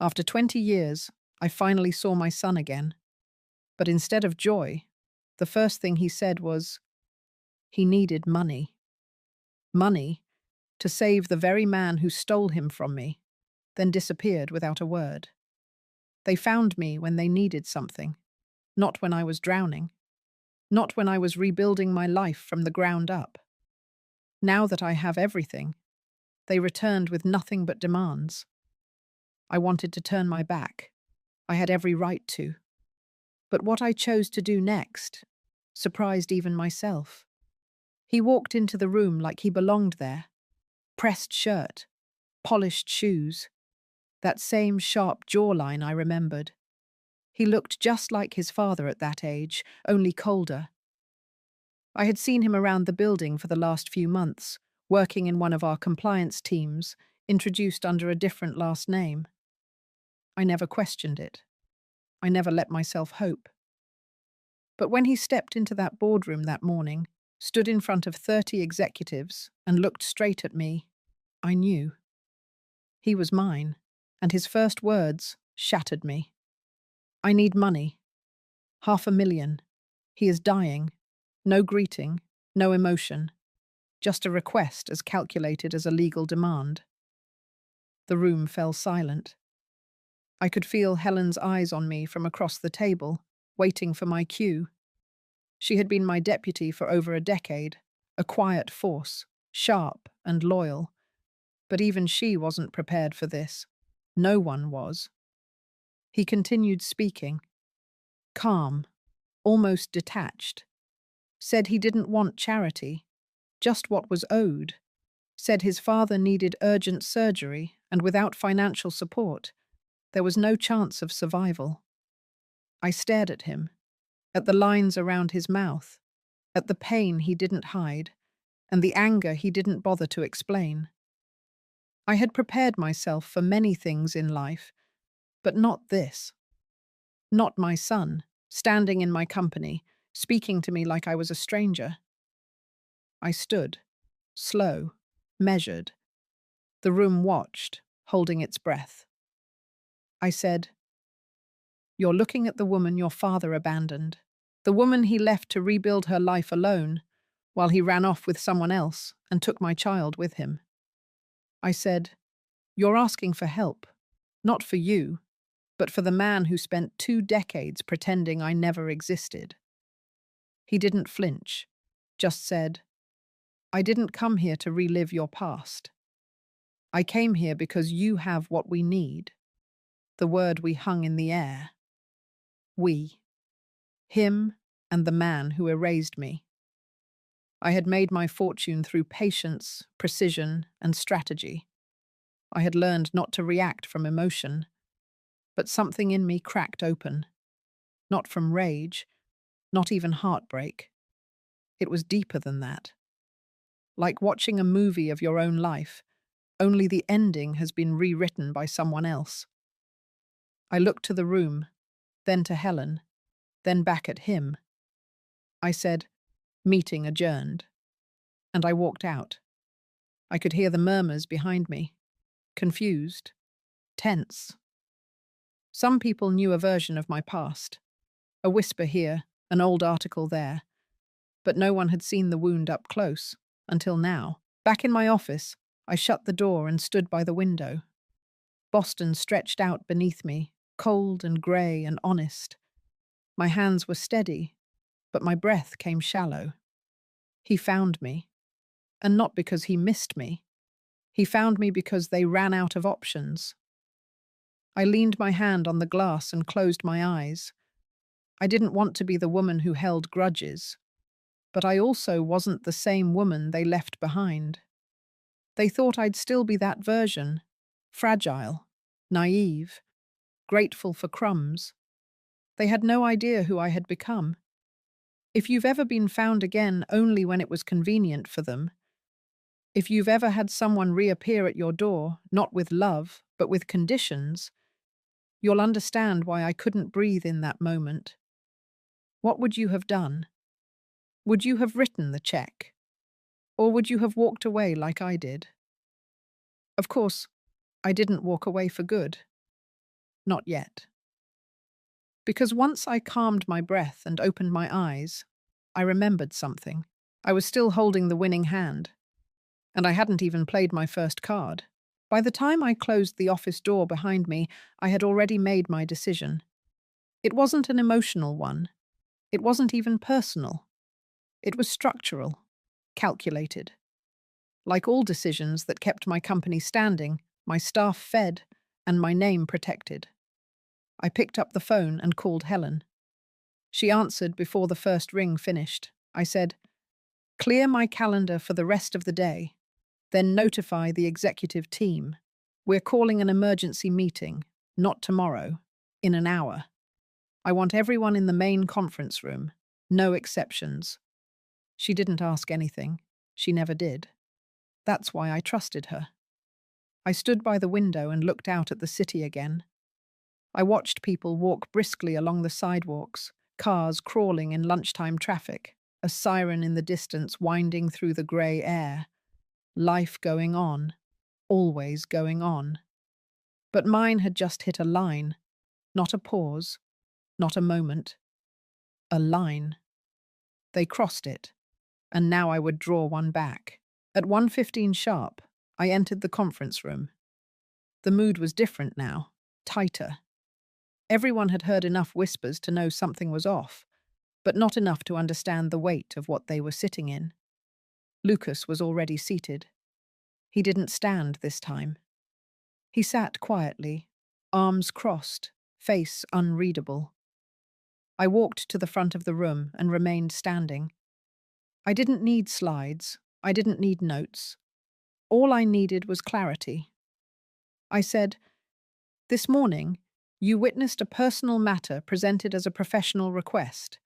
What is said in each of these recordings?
After 20 years, I finally saw my son again. But instead of joy, the first thing he said was he needed money. Money to save the very man who stole him from me, then disappeared without a word. They found me when they needed something, not when I was drowning, not when I was rebuilding my life from the ground up. Now that I have everything, they returned with nothing but demands. I wanted to turn my back. I had every right to. But what I chose to do next surprised even myself. He walked into the room like he belonged there. Pressed shirt, polished shoes, that same sharp jawline I remembered. He looked just like his father at that age, only colder. I had seen him around the building for the last few months, working in one of our compliance teams, introduced under a different last name. I never questioned it. I never let myself hope. But when he stepped into that boardroom that morning, stood in front of 30 executives, and looked straight at me, I knew. He was mine, and his first words shattered me. I need money. 500,000. He is dying. No greeting, no emotion. Just a request as calculated as a legal demand. The room fell silent. I could feel Helen's eyes on me from across the table, waiting for my cue. She had been my deputy for over a decade, a quiet force, sharp and loyal. But even she wasn't prepared for this. No one was. He continued speaking, calm, almost detached. Said he didn't want charity, just what was owed. Said his father needed urgent surgery, and without financial support, there was no chance of survival. I stared at him, at the lines around his mouth, at the pain he didn't hide, and the anger he didn't bother to explain. I had prepared myself for many things in life, but not this. Not my son, standing in my company, speaking to me like I was a stranger. I stood, slow, measured. The room watched, holding its breath. I said, "You're looking at the woman your father abandoned, the woman he left to rebuild her life alone, while he ran off with someone else and took my child with him." I said, "You're asking for help, not for you, but for the man who spent 2 decades pretending I never existed." He didn't flinch, just said, "I didn't come here to relive your past. I came here because you have what we need." The word we hung in the air. We. Him and the man who erased me. I had made my fortune through patience, precision, and strategy. I had learned not to react from emotion, but something in me cracked open. Not from rage, not even heartbreak. It was deeper than that. Like watching a movie of your own life, only the ending has been rewritten by someone else. I looked to the room, then to Helen, then back at him. I said, "Meeting adjourned." And I walked out. I could hear the murmurs behind me. Confused. Tense. Some people knew a version of my past. A whisper here, an old article there. But no one had seen the wound up close, until now. Back in my office, I shut the door and stood by the window. Boston stretched out beneath me, cold and grey and honest. My hands were steady, but my breath came shallow. He found me. And not because he missed me. He found me because they ran out of options. I leaned my hand on the glass and closed my eyes. I didn't want to be the woman who held grudges, but I also wasn't the same woman they left behind. They thought I'd still be that version, fragile, naive, grateful for crumbs. They had no idea who I had become. If you've ever been found again only when it was convenient for them, if you've ever had someone reappear at your door, not with love, but with conditions, you'll understand why I couldn't breathe in that moment. What would you have done? Would you have written the check? Or would you have walked away like I did? Of course, I didn't walk away for good. Not yet. Because once I calmed my breath and opened my eyes, I remembered something. I was still holding the winning hand, and I hadn't even played my first card. By the time I closed the office door behind me, I had already made my decision. It wasn't an emotional one. It wasn't even personal. It was structural, calculated. Like all decisions that kept my company standing, my staff fed, and my name protected. I picked up the phone and called Helen. She answered before the first ring finished. I said, "Clear my calendar for the rest of the day, then notify the executive team. We're calling an emergency meeting, not tomorrow, in an hour. I want everyone in the main conference room, no exceptions." She didn't ask anything. She never did. That's why I trusted her. I stood by the window and looked out at the city again. I watched people walk briskly along the sidewalks, cars crawling in lunchtime traffic, a siren in the distance winding through the grey air. Life going on, always going on. But mine had just hit a line, not a pause, not a moment. A line. They crossed it, and now I would draw one back. At 1:15 sharp, I entered the conference room. The mood was different now, tighter. Everyone had heard enough whispers to know something was off, but not enough to understand the weight of what they were sitting in. Lucas was already seated. He didn't stand this time. He sat quietly, arms crossed, face unreadable. I walked to the front of the room and remained standing. I didn't need slides. I didn't need notes. All I needed was clarity. I said, "This morning, you witnessed a personal matter presented as a professional request.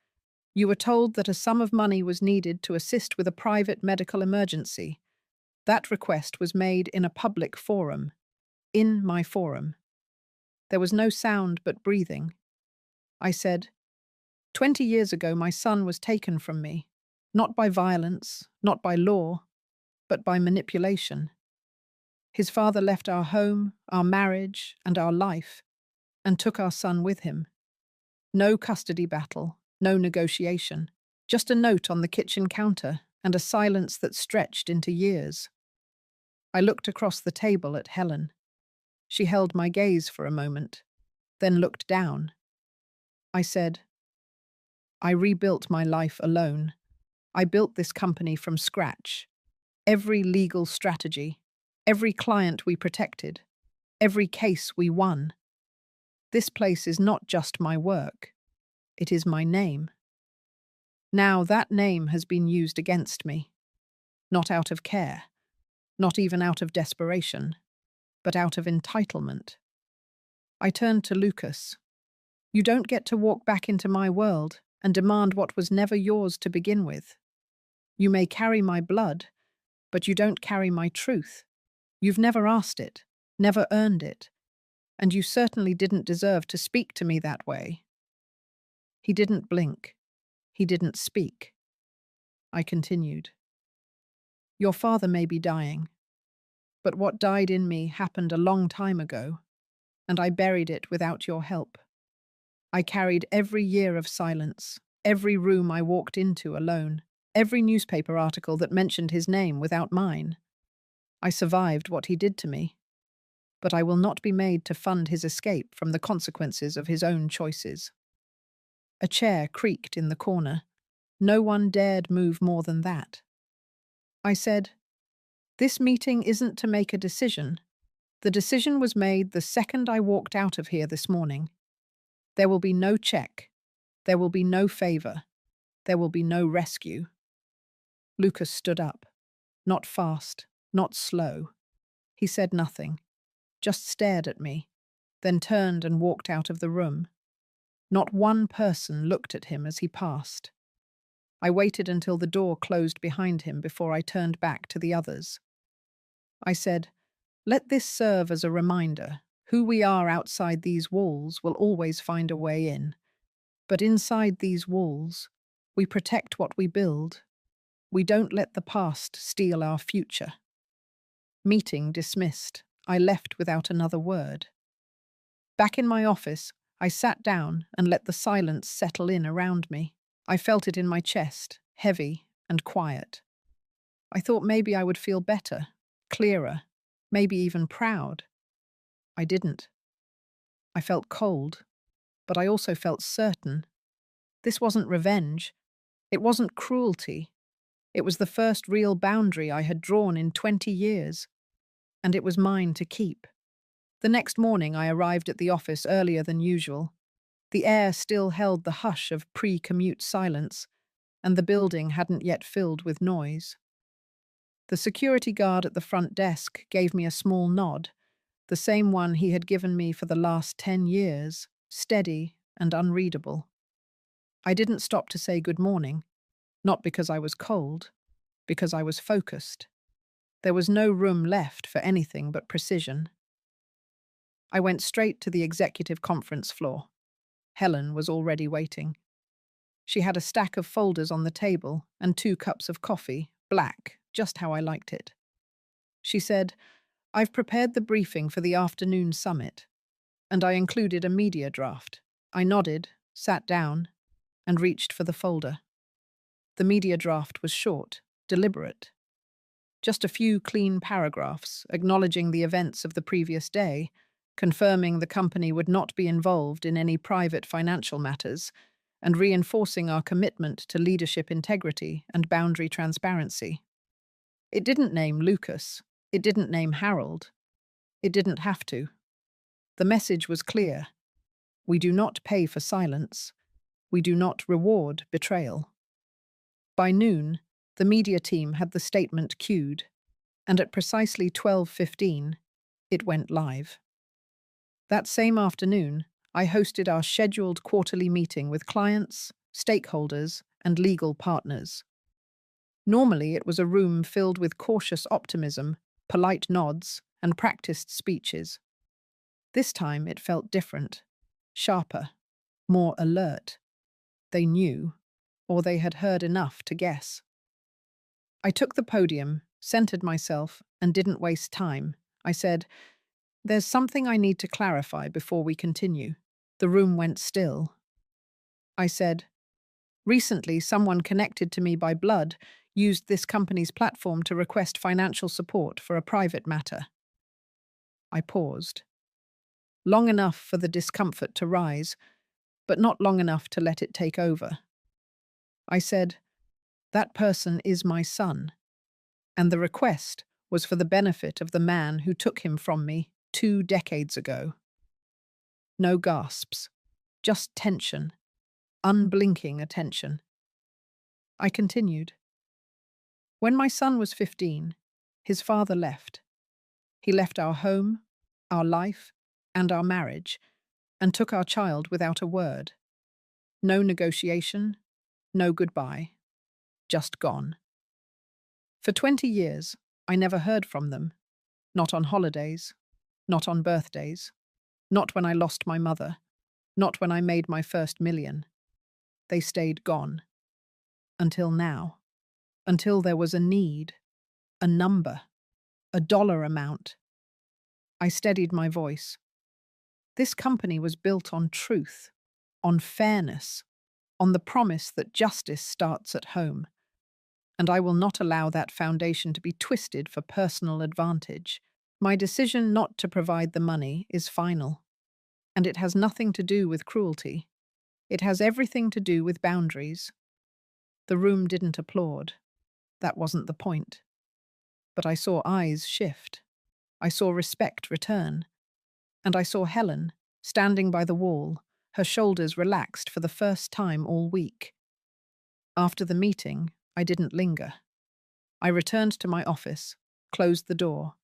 You were told that a sum of money was needed to assist with a private medical emergency. That request was made in a public forum, in my forum. There was no sound but breathing. I said, 20 years ago my son was taken from me, not by violence, not by law, but by manipulation. His father left our home, our marriage, and our life, and took our son with him. No custody battle, no negotiation, just a note on the kitchen counter and a silence that stretched into years. I looked across the table at Helen. She held my gaze for a moment, then looked down. I said, "I rebuilt my life alone. I built this company from scratch. Every legal strategy, every client we protected, every case we won. This place is not just my work. It is my name. Now that name has been used against me. Not out of care, not even out of desperation, but out of entitlement." I turned to Lucas. "You don't get to walk back into my world and demand what was never yours to begin with. You may carry my blood, but you don't carry my truth. You've never asked it, never earned it, and you certainly didn't deserve to speak to me that way." He didn't blink. He didn't speak. I continued. "Your father may be dying, but what died in me happened a long time ago, and I buried it without your help. I carried every year of silence, every room I walked into alone, every newspaper article that mentioned his name without mine. I survived what he did to me, but I will not be made to fund his escape from the consequences of his own choices." A chair creaked in the corner. No one dared move more than that. I said, "This meeting isn't to make a decision. The decision was made the second I walked out of here this morning. There will be no check. There will be no favor. There will be no rescue." Lucas stood up. Not fast, not slow. He said nothing, just stared at me, then turned and walked out of the room. Not one person looked at him as he passed. I waited until the door closed behind him before I turned back to the others. I said, "Let this serve as a reminder. Who we are outside these walls will always find a way in. But inside these walls, we protect what we build. We don't let the past steal our future." Meeting dismissed. I left without another word. Back in my office, I sat down and let the silence settle in around me. I felt it in my chest, heavy and quiet. I thought maybe I would feel better, clearer, maybe even proud. I didn't. I felt cold, but I also felt certain. This wasn't revenge. It wasn't cruelty. It was the first real boundary I had drawn in 20 years, and it was mine to keep. The next morning, I arrived at the office earlier than usual. The air still held the hush of pre-commute silence, and the building hadn't yet filled with noise. The security guard at the front desk gave me a small nod, the same one he had given me for the last 10 years, steady and unreadable. I didn't stop to say good morning, not because I was cold, because I was focused. There was no room left for anything but precision. I went straight to the executive conference floor. Helen was already waiting. She had a stack of folders on the table and 2 cups of coffee, black, just how I liked it. She said, "I've prepared the briefing for the afternoon summit," and I included a media draft. I nodded, sat down, and reached for the folder. The media draft was short, deliberate. Just a few clean paragraphs acknowledging the events of the previous day, confirming the company would not be involved in any private financial matters, and reinforcing our commitment to leadership integrity and boundary transparency. It didn't name Lucas. It didn't name Harold. It didn't have to. The message was clear. We do not pay for silence. We do not reward betrayal. By noon, the media team had the statement queued, and at precisely 12:15, it went live. That same afternoon, I hosted our scheduled quarterly meeting with clients, stakeholders, and legal partners. Normally, it was a room filled with cautious optimism, polite nods, and practiced speeches. This time, it felt different, sharper, more alert. They knew, or they had heard enough to guess. I took the podium, centered myself, and didn't waste time. I said, "There's something I need to clarify before we continue." The room went still. I said, "Recently, someone connected to me by blood used this company's platform to request financial support for a private matter." I paused. Long enough for the discomfort to rise, but not long enough to let it take over. I said, "That person is my son, and the request was for the benefit of the man who took him from me 2 decades ago." No gasps, just tension, unblinking attention. I continued. "When my son was 15, his father left. He left our home, our life, and our marriage, and took our child without a word. No negotiation, no goodbye, just gone. For 20 years, I never heard from them, not on holidays, not on birthdays, not when I lost my mother, not when I made my first million. They stayed gone. Until now. Until there was a need, a number, a dollar amount. I steadied my voice. This company was built on truth, on fairness, on the promise that justice starts at home. And I will not allow that foundation to be twisted for personal advantage. My decision not to provide the money is final. And it has nothing to do with cruelty. It has everything to do with boundaries." The room didn't applaud. That wasn't the point. But I saw eyes shift. I saw respect return. And I saw Helen, standing by the wall, her shoulders relaxed for the first time all week. After the meeting, I didn't linger. I returned to my office, closed the door,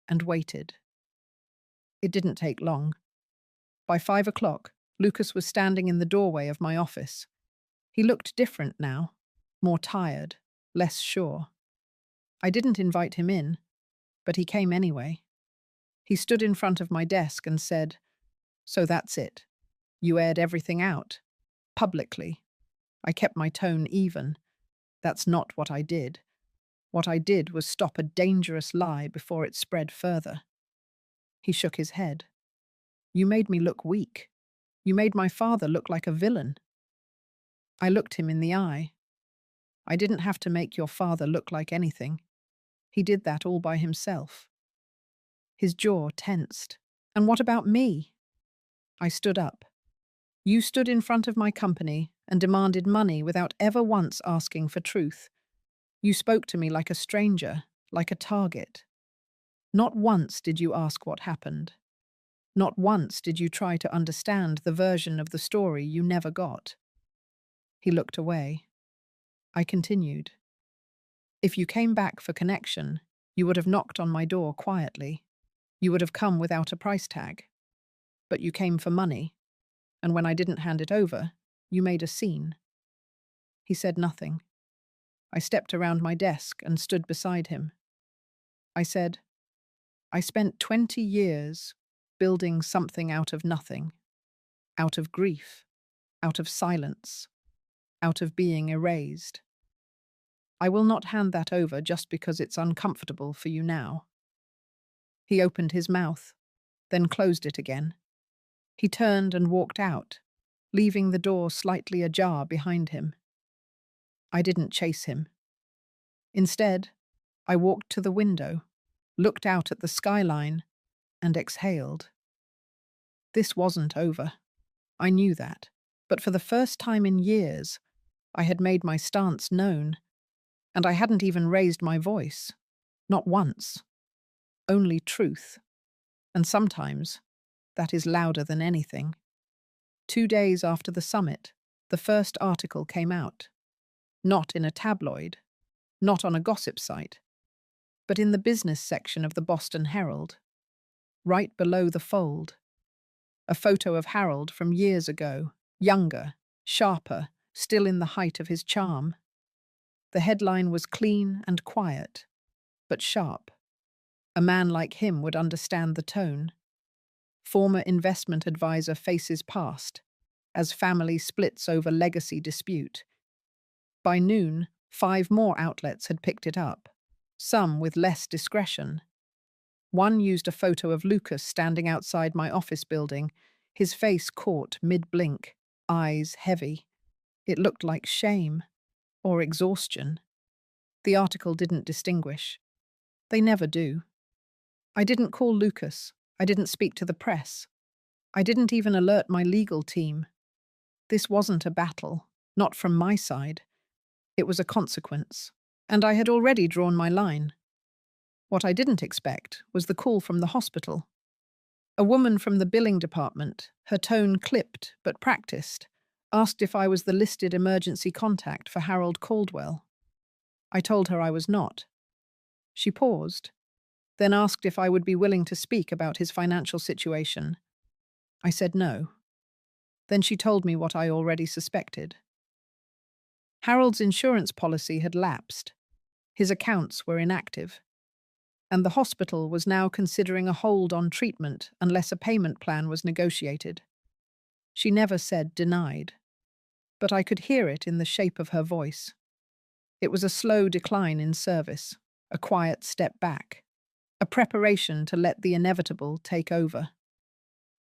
and waited. It didn't take long. By 5 o'clock, Lucas was standing in the doorway of my office. He looked different now, more tired, less sure. I didn't invite him in, but he came anyway. He stood in front of my desk and said, "So that's it. You aired everything out. Publicly." I kept my tone even. "That's not what I did. What I did was stop a dangerous lie before it spread further." He shook his head. You made me look weak. You made my father look like a villain. I looked him in the eye. I didn't have to make your father look like anything. He did that all by himself. His jaw tensed. And what about me? I stood up. You stood in front of my company and demanded money without ever once asking for truth. You spoke to me like a stranger, like a target. Not once did you ask what happened. Not once did you try to understand the version of the story you never got. He looked away. I continued. If you came back for connection, you would have knocked on my door quietly. You would have come without a price tag. But you came for money, and when I didn't hand it over, you made a scene. He said nothing. I stepped around my desk and stood beside him. I said, I spent 20 years building something out of nothing, out of grief, out of silence, out of being erased. I will not hand that over just because it's uncomfortable for you now. He opened his mouth, then closed it again. He turned and walked out, leaving the door slightly ajar behind him. I didn't chase him. Instead, I walked to the window, looked out at the skyline, and exhaled. This wasn't over. I knew that. But for the first time in years, I had made my stance known, and I hadn't even raised my voice. Not once. Only truth. And sometimes, that is louder than anything. 2 days after the summit, the first article came out. Not in a tabloid, not on a gossip site, but in the business section of the Boston Herald. Right below the fold, a photo of Harold from years ago, younger, sharper, still in the height of his charm. The headline was clean and quiet, but sharp. A man like him would understand the tone. Former investment advisor faces past, as family splits over legacy dispute. By noon, 5 more outlets had picked it up, some with less discretion. One used a photo of Lucas standing outside my office building, his face caught mid-blink, eyes heavy. It looked like shame or exhaustion. The article didn't distinguish. They never do. I didn't call Lucas. I didn't speak to the press. I didn't even alert my legal team. This wasn't a battle, not from my side. It was a consequence, and I had already drawn my line. What I didn't expect was the call from the hospital. A woman from the billing department, her tone clipped but practiced, asked if I was the listed emergency contact for Harold Caldwell. I told her I was not. She paused, then asked if I would be willing to speak about his financial situation. I said no. Then she told me what I already suspected. Harold's insurance policy had lapsed. His accounts were inactive. And the hospital was now considering a hold on treatment unless a payment plan was negotiated. She never said denied, but I could hear it in the shape of her voice. It was a slow decline in service, a quiet step back, a preparation to let the inevitable take over.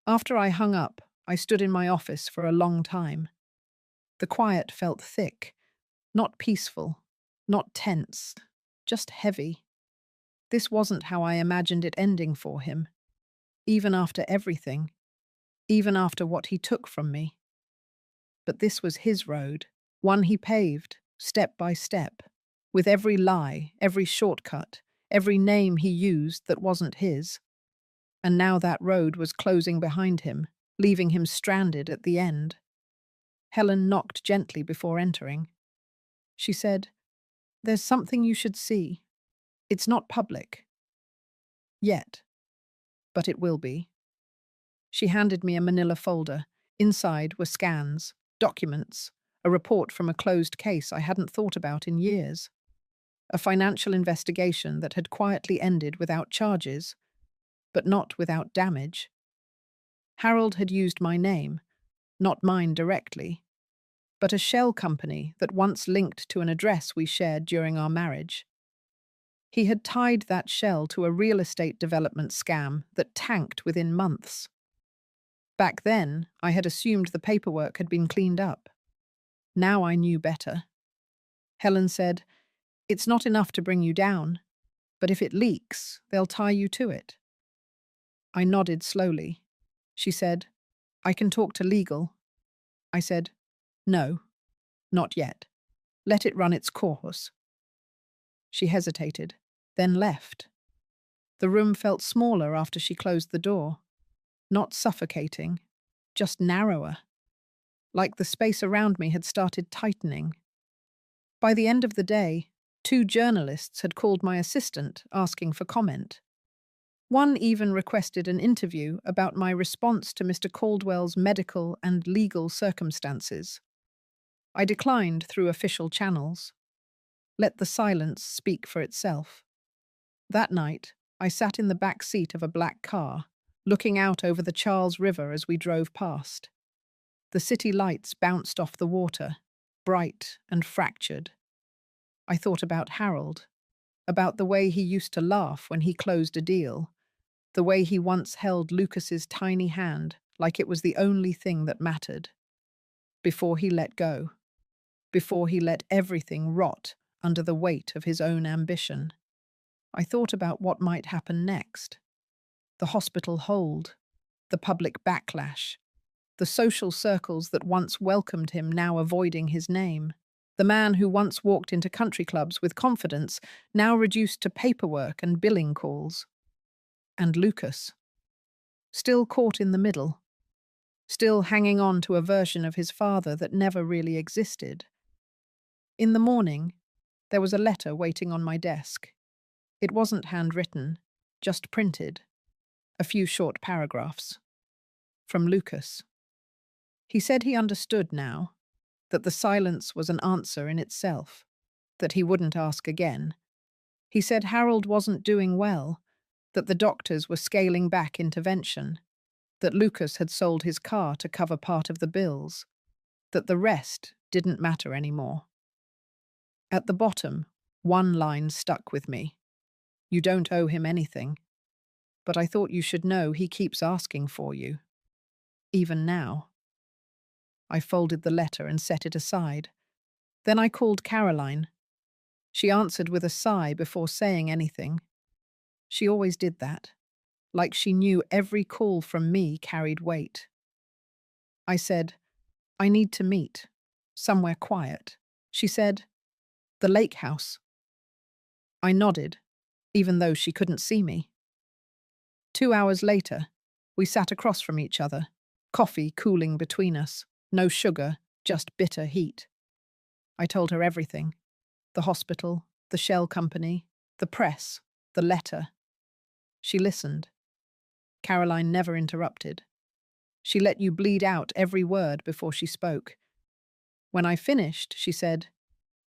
After I hung up, I stood in my office for a long time. The quiet felt thick, not peaceful, not tense, just heavy. This wasn't how I imagined it ending for him, even after everything, even after what he took from me. But this was his road, one he paved, step by step, with every lie, every shortcut, every name he used that wasn't his. And now that road was closing behind him, leaving him stranded at the end. Helen knocked gently before entering. She said, "There's something you should see. It's not public. Yet. But it will be." She handed me a manila folder. Inside were scans, documents, a report from a closed case I hadn't thought about in years. A financial investigation that had quietly ended without charges, but not without damage. Harold had used my name, not mine directly, but a shell company that once linked to an address we shared during our marriage. He had tied that shell to a real estate development scam that tanked within months. Back then, I had assumed the paperwork had been cleaned up. Now I knew better. Helen said, "It's not enough to bring you down, but if it leaks, they'll tie you to it." I nodded slowly. She said, "I can talk to legal." I said, "No, not yet. Let it run its course." She hesitated, then left. The room felt smaller after she closed the door. Not suffocating, just narrower. Like the space around me had started tightening. By the end of the day, 2 journalists had called my assistant asking for comment. One even requested an interview about my response to Mr. Caldwell's medical and legal circumstances. I declined through official channels. Let the silence speak for itself. That night, I sat in the back seat of a black car, looking out over the Charles River as we drove past. The city lights bounced off the water, bright and fractured. I thought about Harold, about the way he used to laugh when he closed a deal, the way he once held Lucas's tiny hand like it was the only thing that mattered. Before he let go, before he let everything rot under the weight of his own ambition. I thought about what might happen next. The hospital hold, the public backlash, the social circles that once welcomed him now avoiding his name. The man who once walked into country clubs with confidence, now reduced to paperwork and billing calls. And Lucas, still caught in the middle, still hanging on to a version of his father that never really existed. In the morning, there was a letter waiting on my desk. It wasn't handwritten, just printed. A few short paragraphs. From Lucas. He said he understood now, that the silence was an answer in itself, that he wouldn't ask again. He said Harold wasn't doing well, that the doctors were scaling back intervention, that Lucas had sold his car to cover part of the bills, that the rest didn't matter anymore. At the bottom, one line stuck with me. "You don't owe him anything, but I thought you should know he keeps asking for you. Even now." I folded the letter and set it aside. Then I called Caroline. She answered with a sigh before saying anything. She always did that, like she knew every call from me carried weight. I said, "I need to meet, somewhere quiet." She said, "The lake house." I nodded, even though she couldn't see me. 2 hours later, we sat across from each other, coffee cooling between us, no sugar, just bitter heat. I told her everything. The hospital, the shell company, the press, the letter. She listened. Caroline never interrupted. She let you bleed out every word before she spoke. When I finished, she said,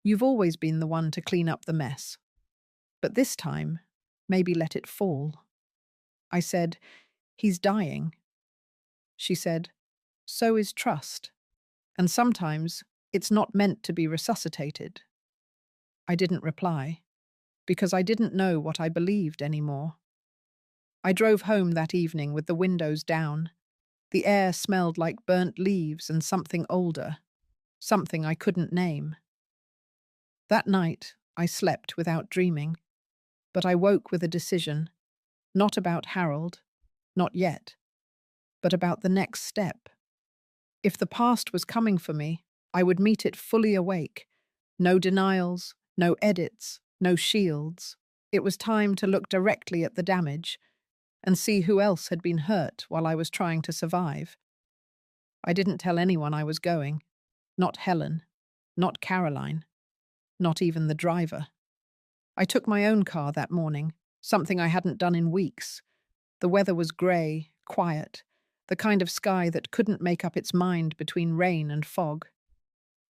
"You've always been the one to clean up the mess. But this time, maybe let it fall." I said, "He's dying." She said, "So is trust. And sometimes it's not meant to be resuscitated." I didn't reply, because I didn't know what I believed anymore. I drove home that evening with the windows down. The air smelled like burnt leaves and something older, something I couldn't name. That night, I slept without dreaming, but I woke with a decision, not about Harold, not yet, but about the next step. If the past was coming for me, I would meet it fully awake. No denials, no edits, no shields. It was time to look directly at the damage and see who else had been hurt while I was trying to survive. I didn't tell anyone I was going. Not Helen, not Caroline, not even the driver. I took my own car that morning, something I hadn't done in weeks. The weather was grey, quiet, the kind of sky that couldn't make up its mind between rain and fog.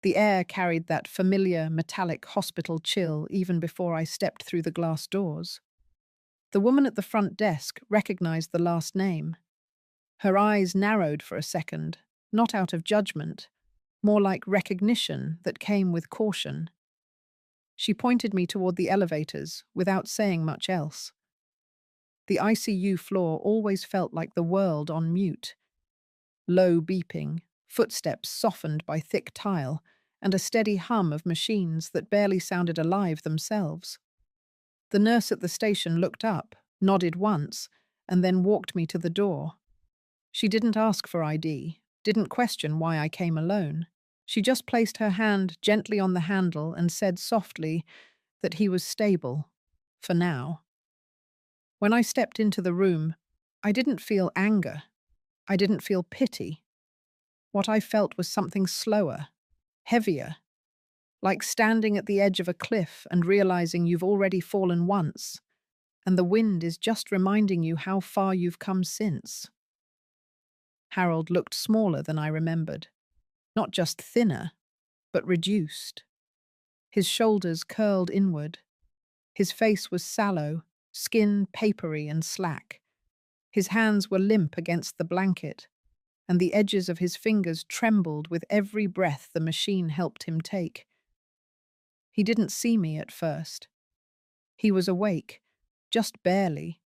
The air carried that familiar, metallic hospital chill even before I stepped through the glass doors. The woman at the front desk recognized the last name. Her eyes narrowed for a second, not out of judgment, more like recognition that came with caution. She pointed me toward the elevators without saying much else. The ICU floor always felt like the world on mute. Low beeping, footsteps softened by thick tile, and a steady hum of machines that barely sounded alive themselves. The nurse at the station looked up, nodded once, and then walked me to the door. She didn't ask for ID, didn't question why I came alone. She just placed her hand gently on the handle and said softly that he was stable, for now. When I stepped into the room, I didn't feel anger. I didn't feel pity. What I felt was something slower, heavier, like standing at the edge of a cliff and realizing you've already fallen once, and the wind is just reminding you how far you've come since. Harold looked smaller than I remembered, not just thinner, but reduced. His shoulders curled inward. His face was sallow, skin papery and slack. His hands were limp against the blanket, and the edges of his fingers trembled with every breath the machine helped him take. He didn't see me at first. He was awake, just barely,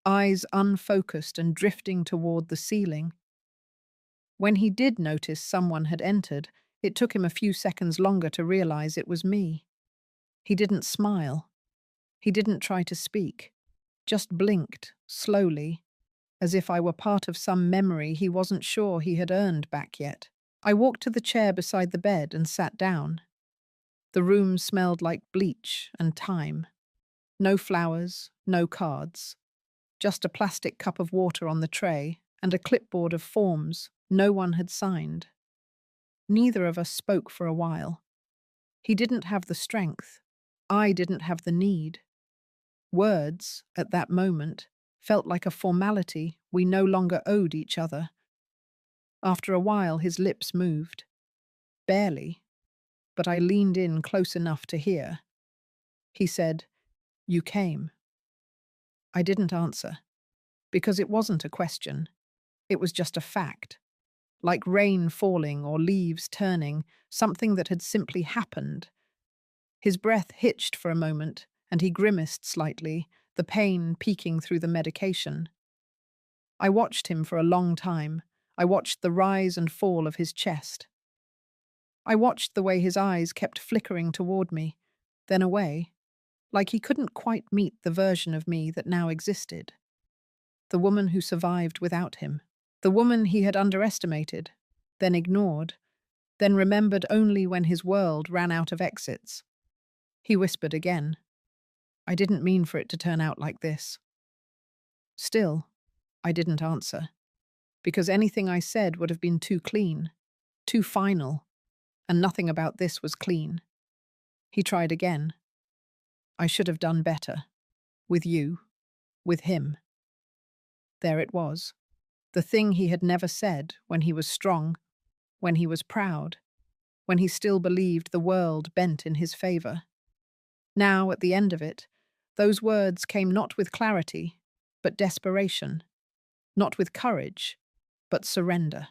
eyes unfocused and drifting toward the ceiling. When he did notice someone had entered, it took him a few seconds longer to realize it was me. He didn't smile. He didn't try to speak, just blinked, slowly, as if I were part of some memory he wasn't sure he had earned back yet. I walked to the chair beside the bed and sat down. The room smelled like bleach and time. No flowers, no cards. Just a plastic cup of water on the tray and a clipboard of forms no one had signed. Neither of us spoke for a while. He didn't have the strength. I didn't have the need. Words, at that moment, felt like a formality we no longer owed each other. After a while, his lips moved. Barely, but I leaned in close enough to hear. He said, "You came." I didn't answer, because it wasn't a question. It was just a fact. Like rain falling or leaves turning, something that had simply happened. His breath hitched for a moment, and he grimaced slightly, the pain peeking through the medication. I watched him for a long time. I watched the rise and fall of his chest. I watched the way his eyes kept flickering toward me, then away, like he couldn't quite meet the version of me that now existed. The woman who survived without him. The woman he had underestimated, then ignored, then remembered only when his world ran out of exits. He whispered again, "I didn't mean for it to turn out like this." Still, I didn't answer, because anything I said would have been too clean, too final, and nothing about this was clean. He tried again. "I should have done better. With you. With him." There it was. The thing he had never said when he was strong, when he was proud, when he still believed the world bent in his favor. Now, at the end of it, those words came not with clarity, but desperation, not with courage, but surrender.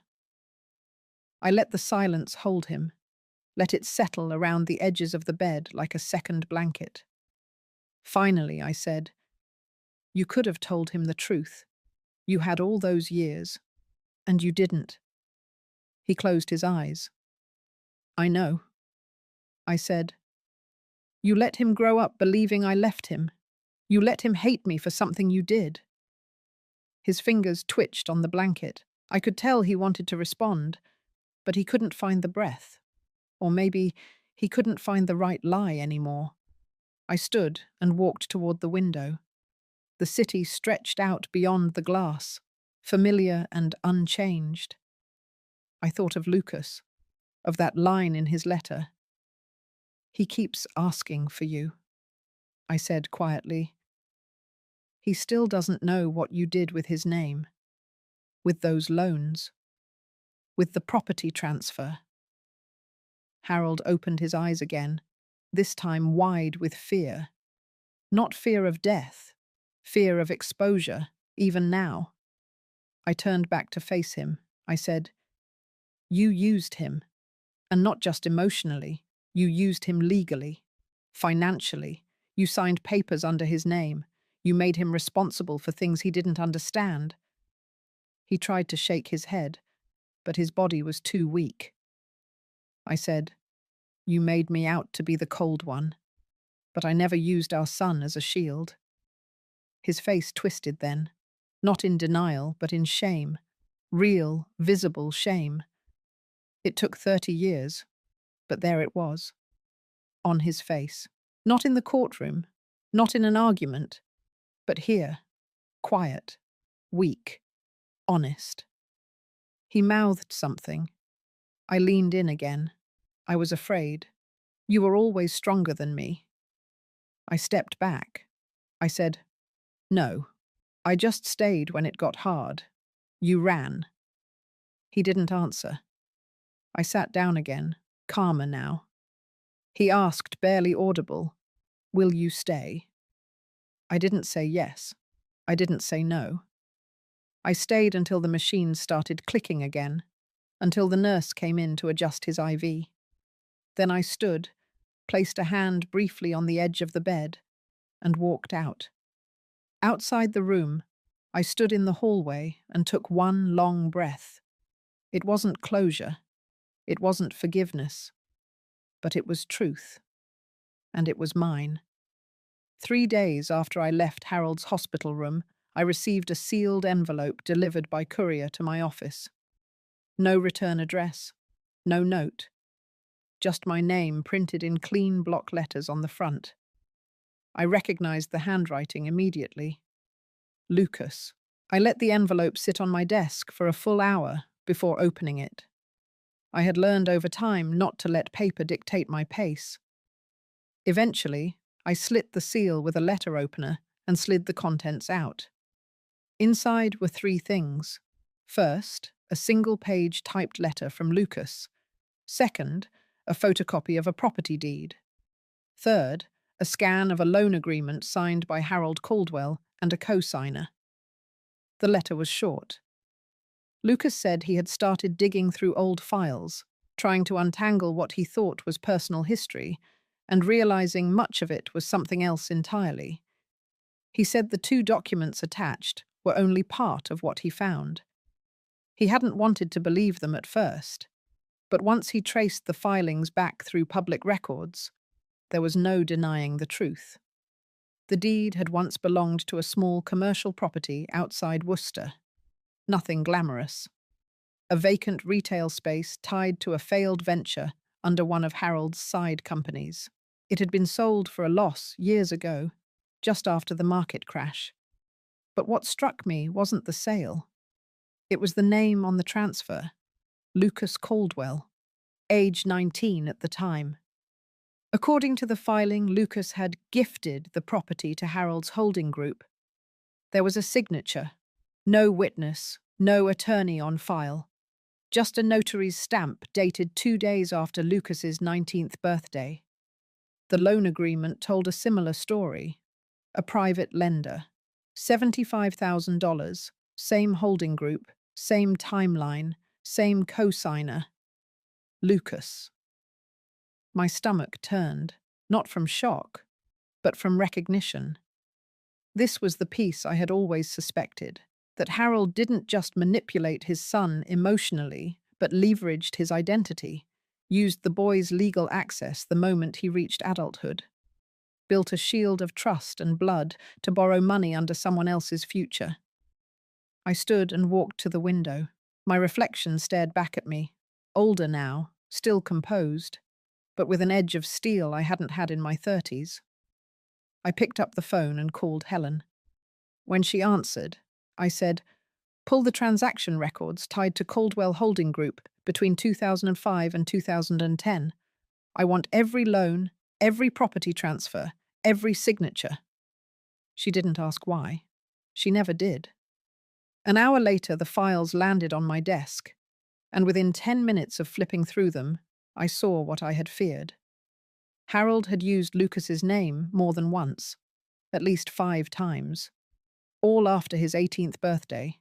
I let the silence hold him, let it settle around the edges of the bed like a second blanket. Finally, I said, "You could have told him the truth. You had all those years, and you didn't." He closed his eyes. "I know." I said, "You let him grow up believing I left him. You let him hate me for something you did." His fingers twitched on the blanket. I could tell he wanted to respond, but he couldn't find the breath. Or maybe he couldn't find the right lie anymore. I stood and walked toward the window. The city stretched out beyond the glass, familiar and unchanged. I thought of Lucas, of that line in his letter. "He keeps asking for you," I said quietly. "He still doesn't know what you did with his name, with those loans, with the property transfer." Harold opened his eyes again, this time wide with fear. Not fear of death, fear of exposure, even now. I turned back to face him. I said, "You used him, and not just emotionally. You used him legally, financially. You signed papers under his name. You made him responsible for things he didn't understand." He tried to shake his head. but his body was too weak. I said, "You made me out to be the cold one, but I never used our son as a shield." His face twisted then, not in denial, but in shame. Real, visible shame. It took 30 years, but there it was, on his face. Not in the courtroom, not in an argument, but here, quiet, weak, honest. He mouthed something. I leaned in again. I was afraid. "You were always stronger than me." I stepped back. I said, "No, I just stayed when it got hard. You ran." He didn't answer. I sat down again, calmer now. He asked, barely audible, "Will you stay?" I didn't say yes. I didn't say no. I stayed until the machines started clicking again, until the nurse came in to adjust his IV. Then I stood, placed a hand briefly on the edge of the bed, and walked out. Outside the room, I stood in the hallway and took one long breath. It wasn't closure. It wasn't forgiveness. But it was truth. And it was mine. 3 days after I left Harold's hospital room, I received a sealed envelope delivered by courier to my office. No return address. No note. Just my name printed in clean block letters on the front. I recognized the handwriting immediately. Lucas. I let the envelope sit on my desk for a full hour before opening it. I had learned over time not to let paper dictate my pace. Eventually, I slit the seal with a letter opener and slid the contents out. Inside were 3 things. First, a single-page typed letter from Lucas. Second, a photocopy of a property deed. Third, a scan of a loan agreement signed by Harold Caldwell and a co-signer. The letter was short. Lucas said he had started digging through old files, trying to untangle what he thought was personal history, and realizing much of it was something else entirely. He said the 2 documents attached were only part of what he found. He hadn't wanted to believe them at first, but once he traced the filings back through public records, there was no denying the truth. The deed had once belonged to a small commercial property outside Worcester. Nothing glamorous. A vacant retail space tied to a failed venture under one of Harold's side companies. It had been sold for a loss years ago, just after the market crash. But what struck me wasn't the sale. It was the name on the transfer. Lucas Caldwell, age 19 at the time. According to the filing, Lucas had gifted the property to Harold's holding group. There was a signature. No witness, no attorney on file. Just a notary's stamp dated 2 days after Lucas's 19th birthday. The loan agreement told a similar story. A private lender. $75,000, same holding group, same timeline, same co-signer. Lucas. My stomach turned, not from shock, but from recognition. This was the piece I had always suspected, that Harold didn't just manipulate his son emotionally, but leveraged his identity, used the boy's legal access the moment he reached adulthood, built a shield of trust and blood to borrow money under someone else's future. I stood and walked to the window. My reflection stared back at me, older now, still composed, but with an edge of steel I hadn't had in my 30s. I picked up the phone and called Helen. When she answered, I said, "Pull the transaction records tied to Caldwell Holding Group between 2005 and 2010. I want every loan, every property transfer, every signature." She didn't ask why. She never did. An hour later, the files landed on my desk, and within 10 minutes of flipping through them, I saw what I had feared. Harold had used Lucas's name more than once, at least 5 times, all after his 18th birthday.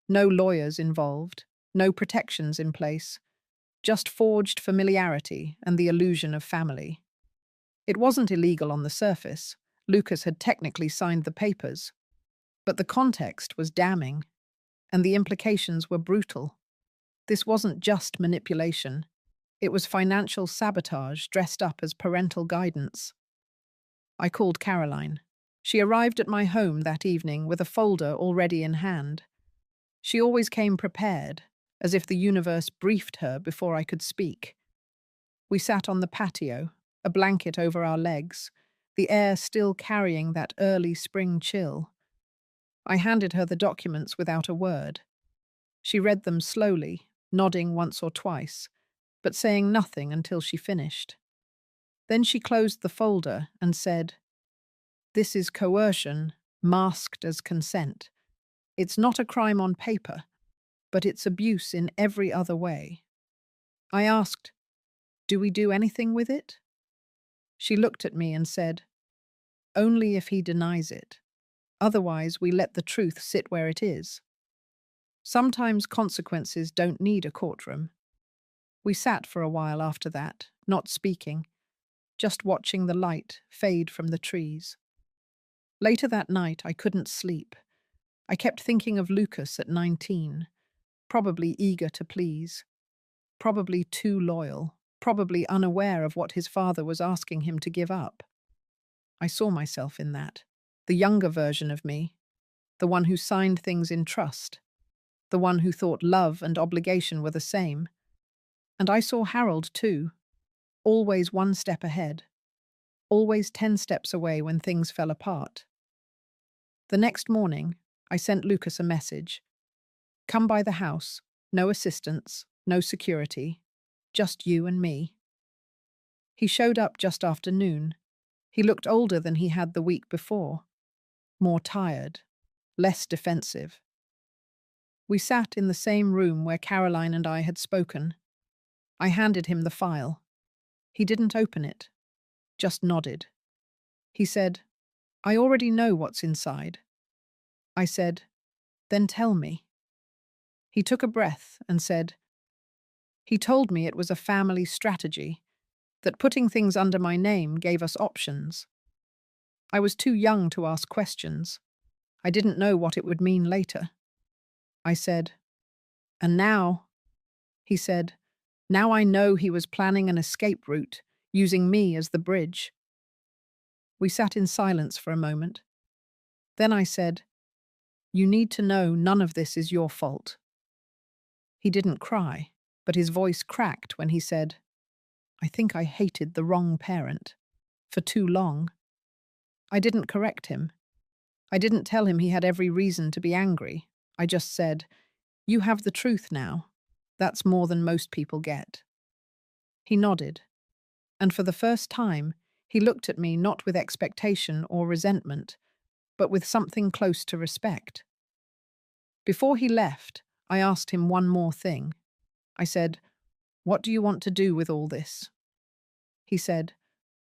No lawyers involved, no protections in place, just forged familiarity and the illusion of family. It wasn't illegal on the surface. Lucas had technically signed the papers. But the context was damning, and the implications were brutal. This wasn't just manipulation. It was financial sabotage dressed up as parental guidance. I called Caroline. She arrived at my home that evening with a folder already in hand. She always came prepared, as if the universe briefed her before I could speak. We sat on the patio, a blanket over our legs, the air still carrying that early spring chill. I handed her the documents without a word. She read them slowly, nodding once or twice, but saying nothing until she finished. Then she closed the folder and said, "This is coercion, masked as consent. It's not a crime on paper, but it's abuse in every other way." I asked, "Do we do anything with it?" She looked at me and said, "Only if he denies it. Otherwise, we let the truth sit where it is." Sometimes consequences don't need a courtroom. We sat for a while after that, not speaking, just watching the light fade from the trees. Later that night, I couldn't sleep. I kept thinking of Lucas at 19, probably eager to please, probably too loyal, probably unaware of what his father was asking him to give up. I saw myself in that, the younger version of me, the one who signed things in trust, the one who thought love and obligation were the same. And I saw Harold too, always one step ahead, always 10 steps away when things fell apart. The next morning, I sent Lucas a message. "Come by the house, no assistants, no security, just you and me." He showed up just after noon. He looked older than he had the week before, more tired, less defensive. We sat in the same room where Caroline and I had spoken. I handed him the file. He didn't open it, just nodded. He said, "I already know what's inside." I said, "Then tell me." He took a breath and said, "He told me it was a family strategy, that putting things under my name gave us options. I was too young to ask questions. I didn't know what it would mean later." I said, "And now?" He said, "Now I know he was planning an escape route, using me as the bridge." We sat in silence for a moment. Then I said, "You need to know none of this is your fault." He didn't cry, but his voice cracked when he said, "I think I hated the wrong parent. For too long." I didn't correct him. I didn't tell him he had every reason to be angry. I just said, "You have the truth now. That's more than most people get." He nodded, and for the first time, he looked at me not with expectation or resentment, but with something close to respect. Before he left, I asked him one more thing. I said, "What do you want to do with all this?" He said,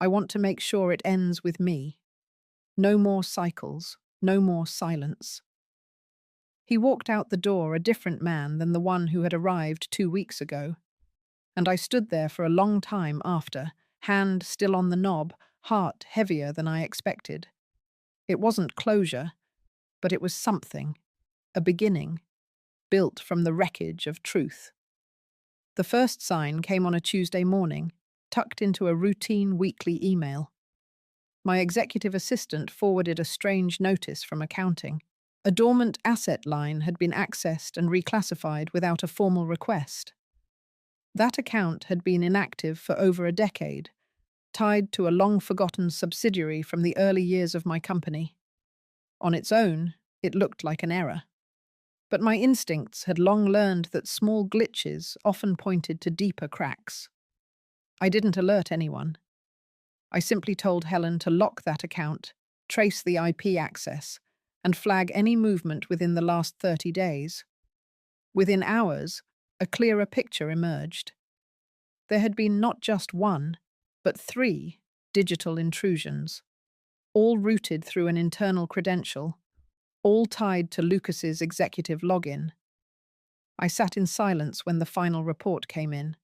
"I want to make sure it ends with me. No more cycles, no more silence." He walked out the door a different man than the one who had arrived 2 weeks ago, and I stood there for a long time after, hand still on the knob, heart heavier than I expected. It wasn't closure, but it was something, a beginning, built from the wreckage of truth. The first sign came on a Tuesday morning, tucked into a routine weekly email. My executive assistant forwarded a strange notice from accounting. A dormant asset line had been accessed and reclassified without a formal request. That account had been inactive for over a decade, tied to a long-forgotten subsidiary from the early years of my company. On its own, it looked like an error. But my instincts had long learned that small glitches often pointed to deeper cracks. I didn't alert anyone. I simply told Helen to lock that account, trace the IP access, and flag any movement within the last 30 days. Within hours, a clearer picture emerged. There had been not just one, but 3 digital intrusions, all routed through an internal credential, all tied to Lucas's executive login. I sat in silence when the final report came in,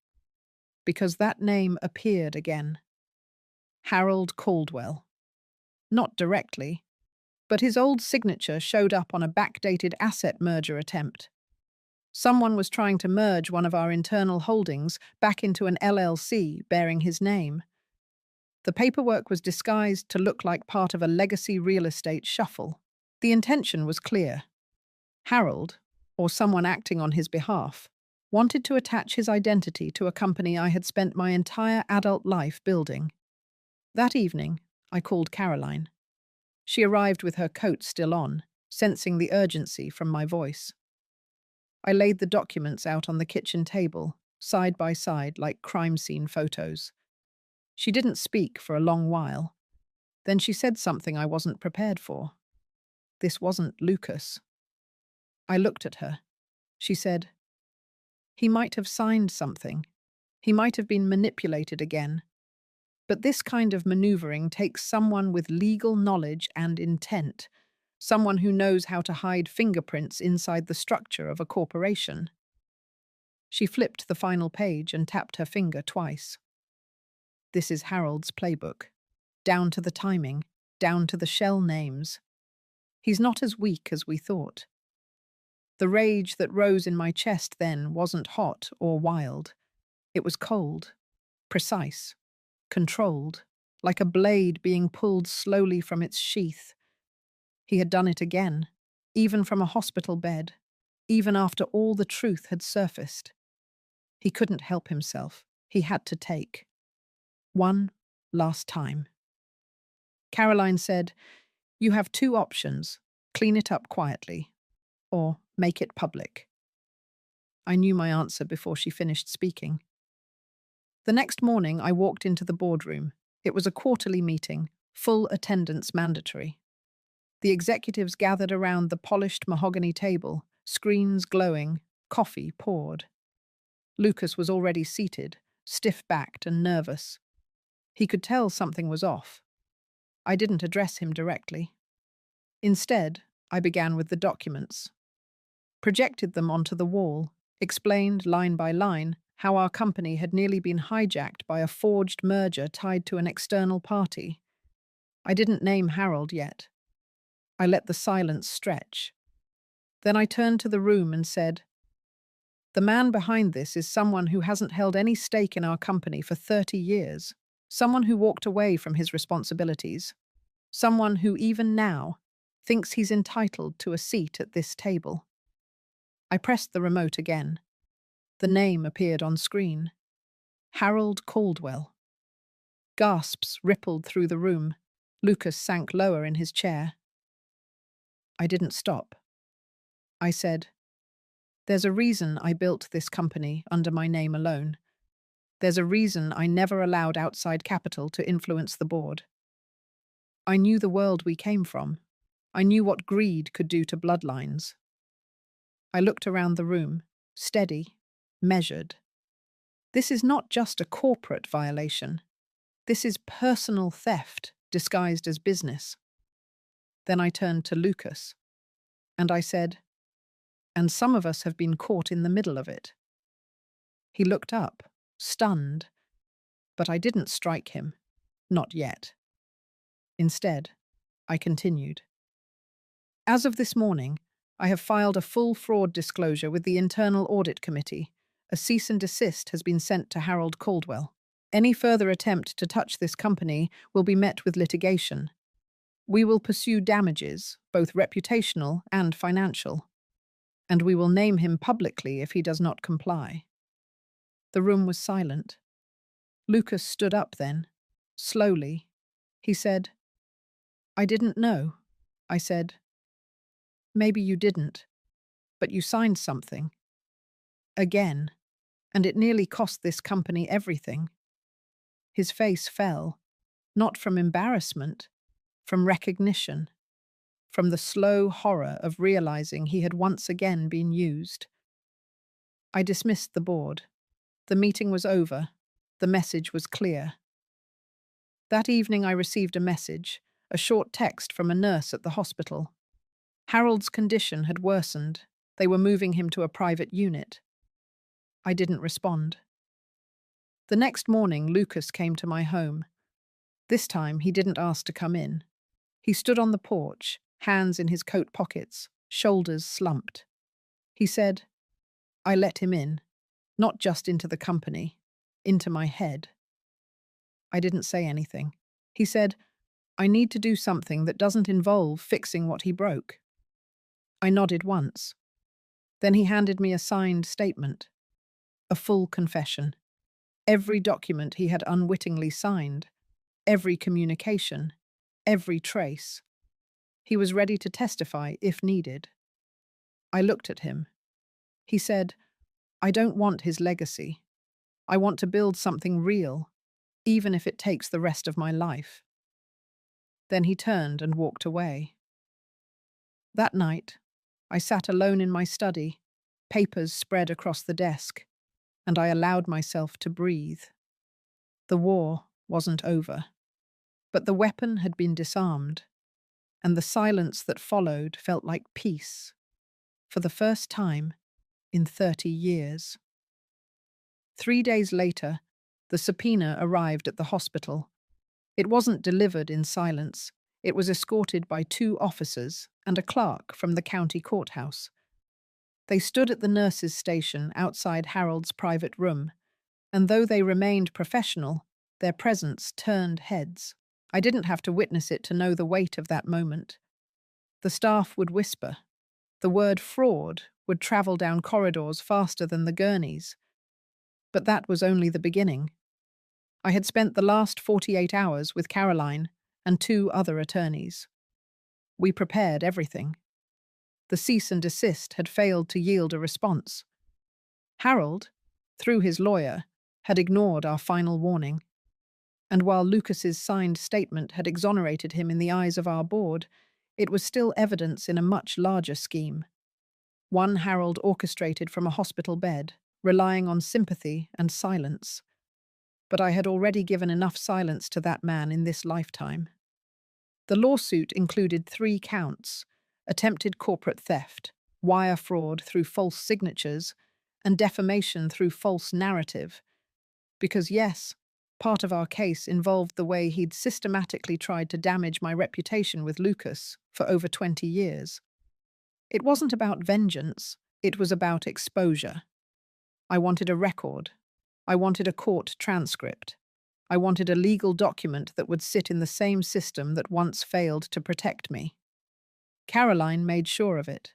because that name appeared again. Harold Caldwell. Not directly, but his old signature showed up on a backdated asset merger attempt. Someone was trying to merge one of our internal holdings back into an LLC bearing his name. The paperwork was disguised to look like part of a legacy real estate shuffle. The intention was clear. Harold, or someone acting on his behalf, wanted to attach his identity to a company I had spent my entire adult life building. That evening, I called Caroline. She arrived with her coat still on, sensing the urgency from my voice. I laid the documents out on the kitchen table, side by side like crime scene photos. She didn't speak for a long while. Then she said something I wasn't prepared for. This wasn't Lucas. I looked at her. She said, "He might have signed something. He might have been manipulated again. But this kind of maneuvering takes someone with legal knowledge and intent, someone who knows how to hide fingerprints inside the structure of a corporation." She flipped the final page and tapped her finger twice. This is Harold's playbook. Down to the timing, down to the shell names. He's not as weak as we thought. The rage that rose in my chest then wasn't hot or wild. It was cold, precise, controlled, like a blade being pulled slowly from its sheath. He had done it again, even from a hospital bed, even after all the truth had surfaced. He couldn't help himself. He had to take. One last time. Caroline said, "You have two options. Clean it up quietly, or make it public." I knew my answer before she finished speaking. The next morning, I walked into the boardroom. It was a quarterly meeting, full attendance mandatory. The executives gathered around the polished mahogany table, screens glowing, coffee poured. Lucas was already seated, stiff-backed and nervous. He could tell something was off. I didn't address him directly. Instead, I began with the documents, projected them onto the wall, explained line by line how our company had nearly been hijacked by a forged merger tied to an external party. I didn't name Harold yet. I let the silence stretch. Then I turned to the room and said, "The man behind this is someone who hasn't held any stake in our company for 30 years. Someone who walked away from his responsibilities. Someone who, even now, thinks he's entitled to a seat at this table." I pressed the remote again. The name appeared on screen. Harold Caldwell. Gasps rippled through the room. Lucas sank lower in his chair. I didn't stop. I said, "There's a reason I built this company under my name alone. There's a reason I never allowed outside capital to influence the board. I knew the world we came from. I knew what greed could do to bloodlines." I looked around the room, steady, measured. This is not just a corporate violation. This is personal theft disguised as business. Then I turned to Lucas, and I said, "And some of us have been caught in the middle of it." He looked up, stunned, but I didn't strike him. Not yet. Instead, I continued. "As of this morning, I have filed a full fraud disclosure with the Internal Audit Committee. A cease and desist has been sent to Harold Caldwell. Any further attempt to touch this company will be met with litigation. We will pursue damages, both reputational and financial. And we will name him publicly if he does not comply." The room was silent. Lucas stood up then, slowly. He said, "I didn't know." I said, "Maybe you didn't, but you signed something. Again, and it nearly cost this company everything." His face fell, not from embarrassment, from recognition, from the slow horror of realizing he had once again been used. I dismissed the board. The meeting was over. The message was clear. That evening I received a message, a short text from a nurse at the hospital. Harold's condition had worsened. They were moving him to a private unit. I didn't respond. The next morning, Lucas came to my home. This time, he didn't ask to come in. He stood on the porch, hands in his coat pockets, shoulders slumped. He said, I let him in, not just into the company, into my head. I didn't say anything. He said, I need to do something that doesn't involve fixing what he broke. I nodded once. Then he handed me a signed statement, a full confession. Every document he had unwittingly signed, every communication, every trace. He was ready to testify if needed. I looked at him. He said, I don't want his legacy. I want to build something real, even if it takes the rest of my life. Then he turned and walked away. That night, I sat alone in my study, papers spread across the desk, and I allowed myself to breathe. The war wasn't over, but the weapon had been disarmed, and the silence that followed felt like peace, for the first time in 30 years. 3 days later, the subpoena arrived at the hospital. It wasn't delivered in silence. It was escorted by 2 officers and a clerk from the county courthouse. They stood at the nurses' station outside Harold's private room, and though they remained professional, their presence turned heads. I didn't have to witness it to know the weight of that moment. The staff would whisper. The word fraud would travel down corridors faster than the gurneys. But that was only the beginning. I had spent the last 48 hours with Caroline and 2 other attorneys. We prepared everything. The cease and desist had failed to yield a response. Harold, through his lawyer, had ignored our final warning. And while Lucas's signed statement had exonerated him in the eyes of our board, it was still evidence in a much larger scheme. One Harold orchestrated from a hospital bed, relying on sympathy and silence. But I had already given enough silence to that man in this lifetime. The lawsuit included 3 counts: attempted corporate theft, wire fraud through false signatures, and defamation through false narrative. Because yes, part of our case involved the way he'd systematically tried to damage my reputation with Lucas for over 20 years. It wasn't about vengeance, it was about exposure. I wanted a record. I wanted a court transcript. I wanted a legal document that would sit in the same system that once failed to protect me. Caroline made sure of it.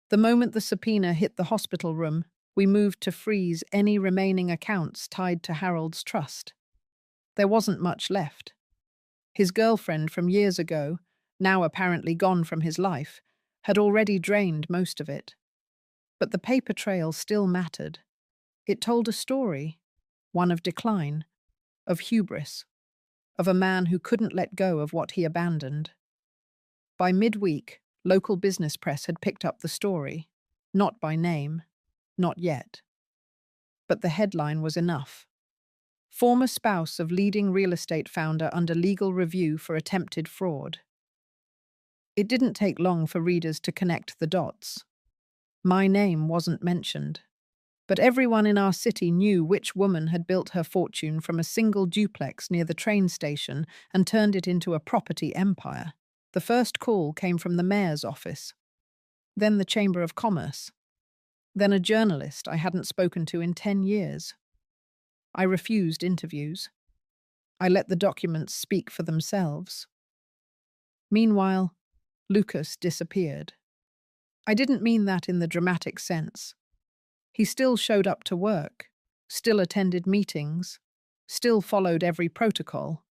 The moment the subpoena hit the hospital room, we moved to freeze any remaining accounts tied to Harold's trust. There wasn't much left. His girlfriend from years ago, now apparently gone from his life, had already drained most of it. But the paper trail still mattered. It told a story, one of decline, of hubris, of a man who couldn't let go of what he abandoned. By midweek, local business press had picked up the story, not by name, not yet. But the headline was enough. Former spouse of leading real estate founder under legal review for attempted fraud. It didn't take long for readers to connect the dots. My name wasn't mentioned, but everyone in our city knew which woman had built her fortune from a single duplex near the train station and turned it into a property empire. The first call came from the mayor's office, then the Chamber of Commerce, then a journalist I hadn't spoken to in 10 years. I refused interviews. I let the documents speak for themselves. Meanwhile, Lucas disappeared. I didn't mean that in the dramatic sense. He still showed up to work, still attended meetings, still followed every protocol.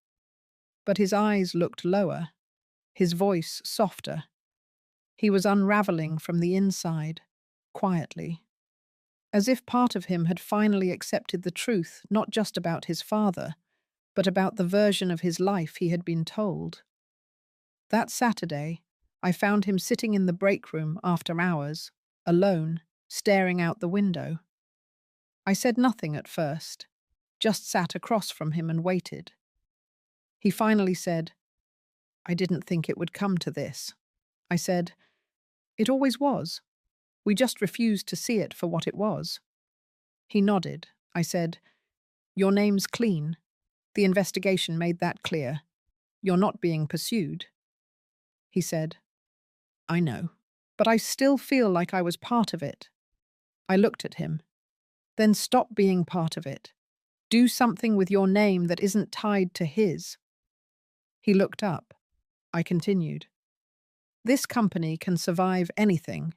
But his eyes looked lower, his voice softer. He was unraveling from the inside, quietly. As if part of him had finally accepted the truth, not just about his father, but about the version of his life he had been told. That Saturday, I found him sitting in the break room after hours, alone, staring out the window. I said nothing at first, just sat across from him and waited. He finally said, I didn't think it would come to this. I said, it always was. We just refused to see it for what it was. He nodded. I said, your name's clean. The investigation made that clear. You're not being pursued. He said, I know, but I still feel like I was part of it. I looked at him. Then stop being part of it. Do something with your name that isn't tied to his. He looked up. I continued. This company can survive anything,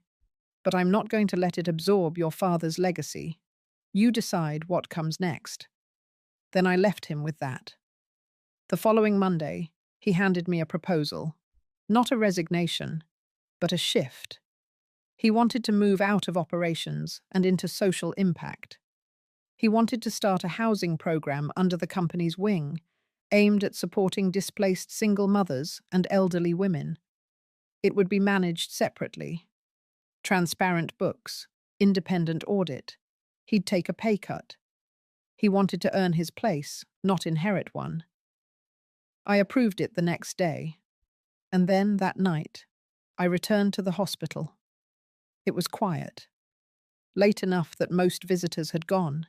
but I'm not going to let it absorb your father's legacy. You decide what comes next. Then I left him with that. The following Monday, he handed me a proposal. Not a resignation, but a shift. He wanted to move out of operations and into social impact. He wanted to start a housing program under the company's wing, aimed at supporting displaced single mothers and elderly women. It would be managed separately. Transparent books, independent audit. He'd take a pay cut. He wanted to earn his place, not inherit one. I approved it the next day, and then that night, I returned to the hospital. It was quiet, late enough that most visitors had gone.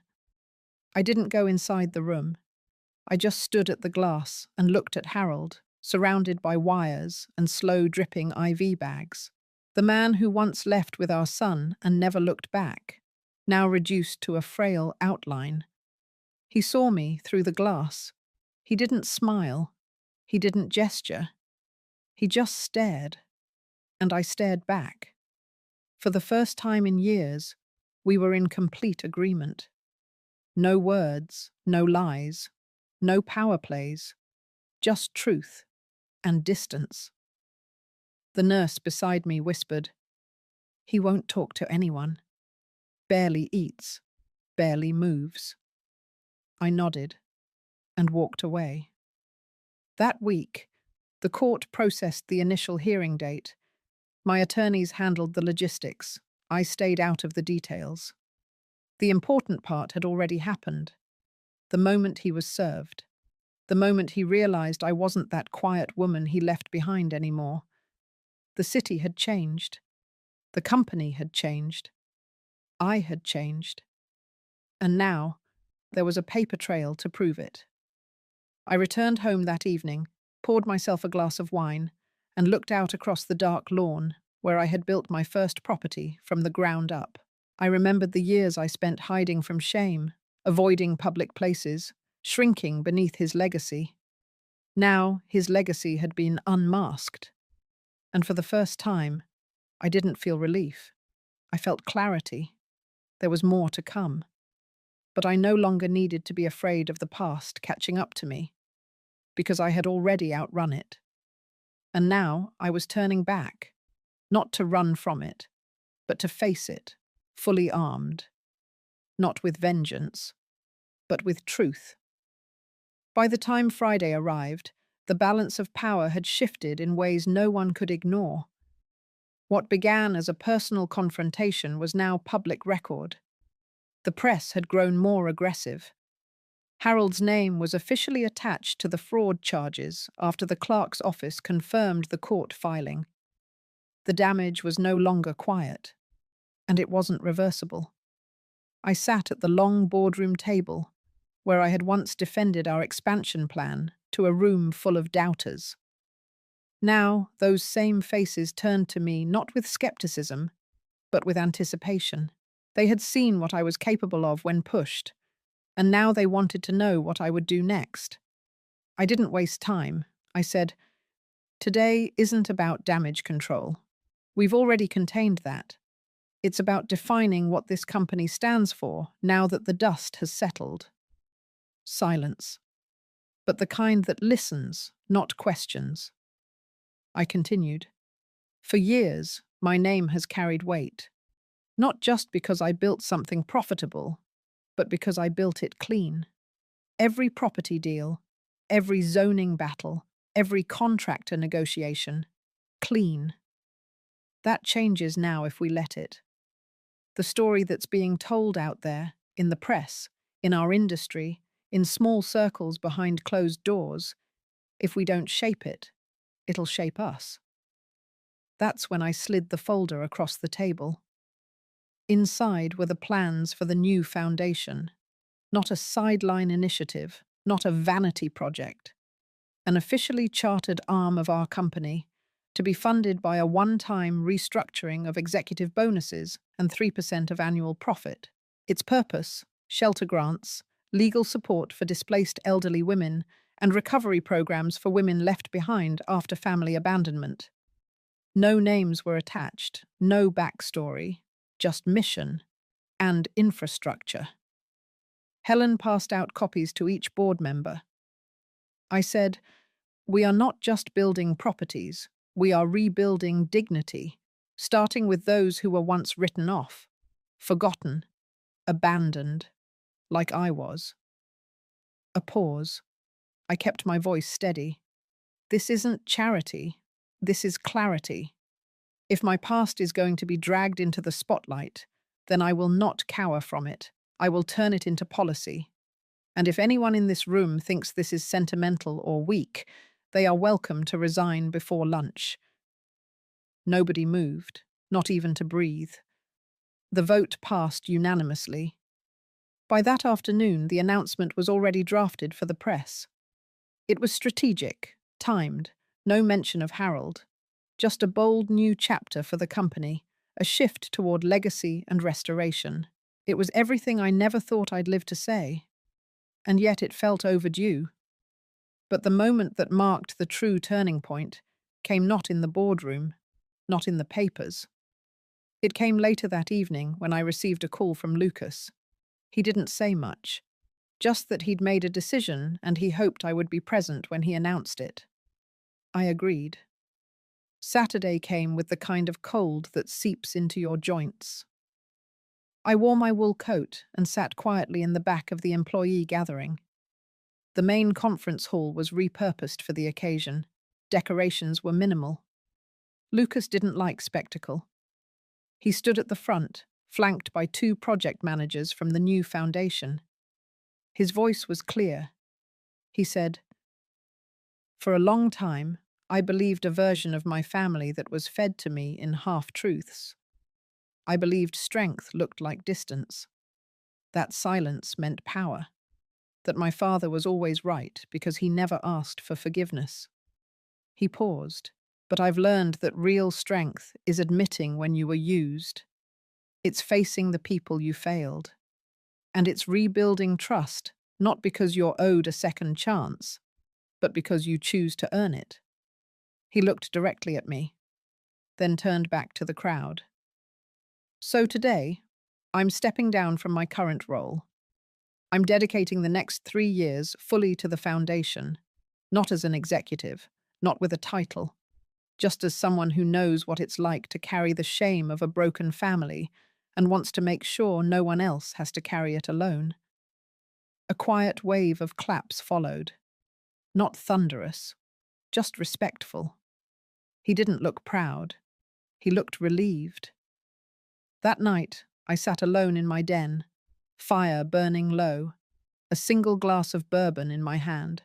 I didn't go inside the room. I just stood at the glass and looked at Harold, surrounded by wires and slow-dripping IV bags. The man who once left with our son and never looked back, now reduced to a frail outline. He saw me through the glass. He didn't smile. He didn't gesture. He just stared, and I stared back. For the first time in years, we were in complete agreement. No words, no lies, no power plays, just truth and distance. The nurse beside me whispered, "He won't talk to anyone. Barely eats, barely moves." I nodded and walked away. That week, the court processed the initial hearing date. My attorneys handled the logistics. I stayed out of the details. The important part had already happened. The moment he was served. The moment he realized I wasn't that quiet woman he left behind anymore. The city had changed. The company had changed. I had changed. And now, there was a paper trail to prove it. I returned home that evening, poured myself a glass of wine, and looked out across the dark lawn where I had built my first property from the ground up. I remembered the years I spent hiding from shame, avoiding public places, shrinking beneath his legacy. Now, his legacy had been unmasked. And for the first time, I didn't feel relief. I felt clarity. There was more to come. But I no longer needed to be afraid of the past catching up to me, because I had already outrun it. And now I was turning back, not to run from it, but to face it, fully armed. Not with vengeance, but with truth. By the time Friday arrived, the balance of power had shifted in ways no one could ignore. What began as a personal confrontation was now public record. The press had grown more aggressive. Harold's name was officially attached to the fraud charges after the clerk's office confirmed the court filing. The damage was no longer quiet, and it wasn't reversible. I sat at the long boardroom table, where I had once defended our expansion plan, to a room full of doubters. Now, those same faces turned to me not with skepticism, but with anticipation. They had seen what I was capable of when pushed, and now they wanted to know what I would do next. I didn't waste time. I said, "Today isn't about damage control. We've already contained that. It's about defining what this company stands for now that the dust has settled." Silence. But the kind that listens, not questions. I continued. For years, my name has carried weight. Not just because I built something profitable, but because I built it clean. Every property deal, every zoning battle, every contractor negotiation, clean. That changes now if we let it. The story that's being told out there, in the press, in our industry, in small circles behind closed doors, if we don't shape it, it'll shape us. That's when I slid the folder across the table. Inside were the plans for the new foundation. Not a sideline initiative, not a vanity project. An officially chartered arm of our company, to be funded by a one-time restructuring of executive bonuses and 3% of annual profit. Its purpose: shelter grants, legal support for displaced elderly women, and recovery programs for women left behind after family abandonment. No names were attached, no backstory, just mission and infrastructure. Helen passed out copies to each board member. I said, "We are not just building properties, we are rebuilding dignity, starting with those who were once written off, forgotten, abandoned, like I was." A pause. I kept my voice steady. This isn't charity. This is clarity. If my past is going to be dragged into the spotlight, then I will not cower from it. I will turn it into policy. And if anyone in this room thinks this is sentimental or weak, they are welcome to resign before lunch. Nobody moved, not even to breathe. The vote passed unanimously. By that afternoon, the announcement was already drafted for the press. It was strategic, timed, no mention of Harold. Just a bold new chapter for the company, a shift toward legacy and restoration. It was everything I never thought I'd live to say. And yet it felt overdue. But the moment that marked the true turning point came not in the boardroom, not in the papers. It came later that evening when I received a call from Lucas. He didn't say much, just that he'd made a decision and he hoped I would be present when he announced it. I agreed. Saturday came with the kind of cold that seeps into your joints. I wore my wool coat and sat quietly in the back of the employee gathering. The main conference hall was repurposed for the occasion. Decorations were minimal. Lucas didn't like spectacle. He stood at the front, flanked by two project managers from the new foundation. His voice was clear. He said, "For a long time, I believed a version of my family that was fed to me in half-truths. I believed strength looked like distance. That silence meant power. That my father was always right because he never asked for forgiveness." He paused. "But I've learned that real strength is admitting when you were used. It's facing the people you failed. And it's rebuilding trust, not because you're owed a second chance, but because you choose to earn it." He looked directly at me, then turned back to the crowd. "So today, I'm stepping down from my current role. I'm dedicating the next 3 years fully to the foundation, not as an executive, not with a title, just as someone who knows what it's like to carry the shame of a broken family and wants to make sure no one else has to carry it alone." A quiet wave of claps followed. Not thunderous, just respectful. He didn't look proud. He looked relieved. That night, I sat alone in my den, fire burning low, a single glass of bourbon in my hand.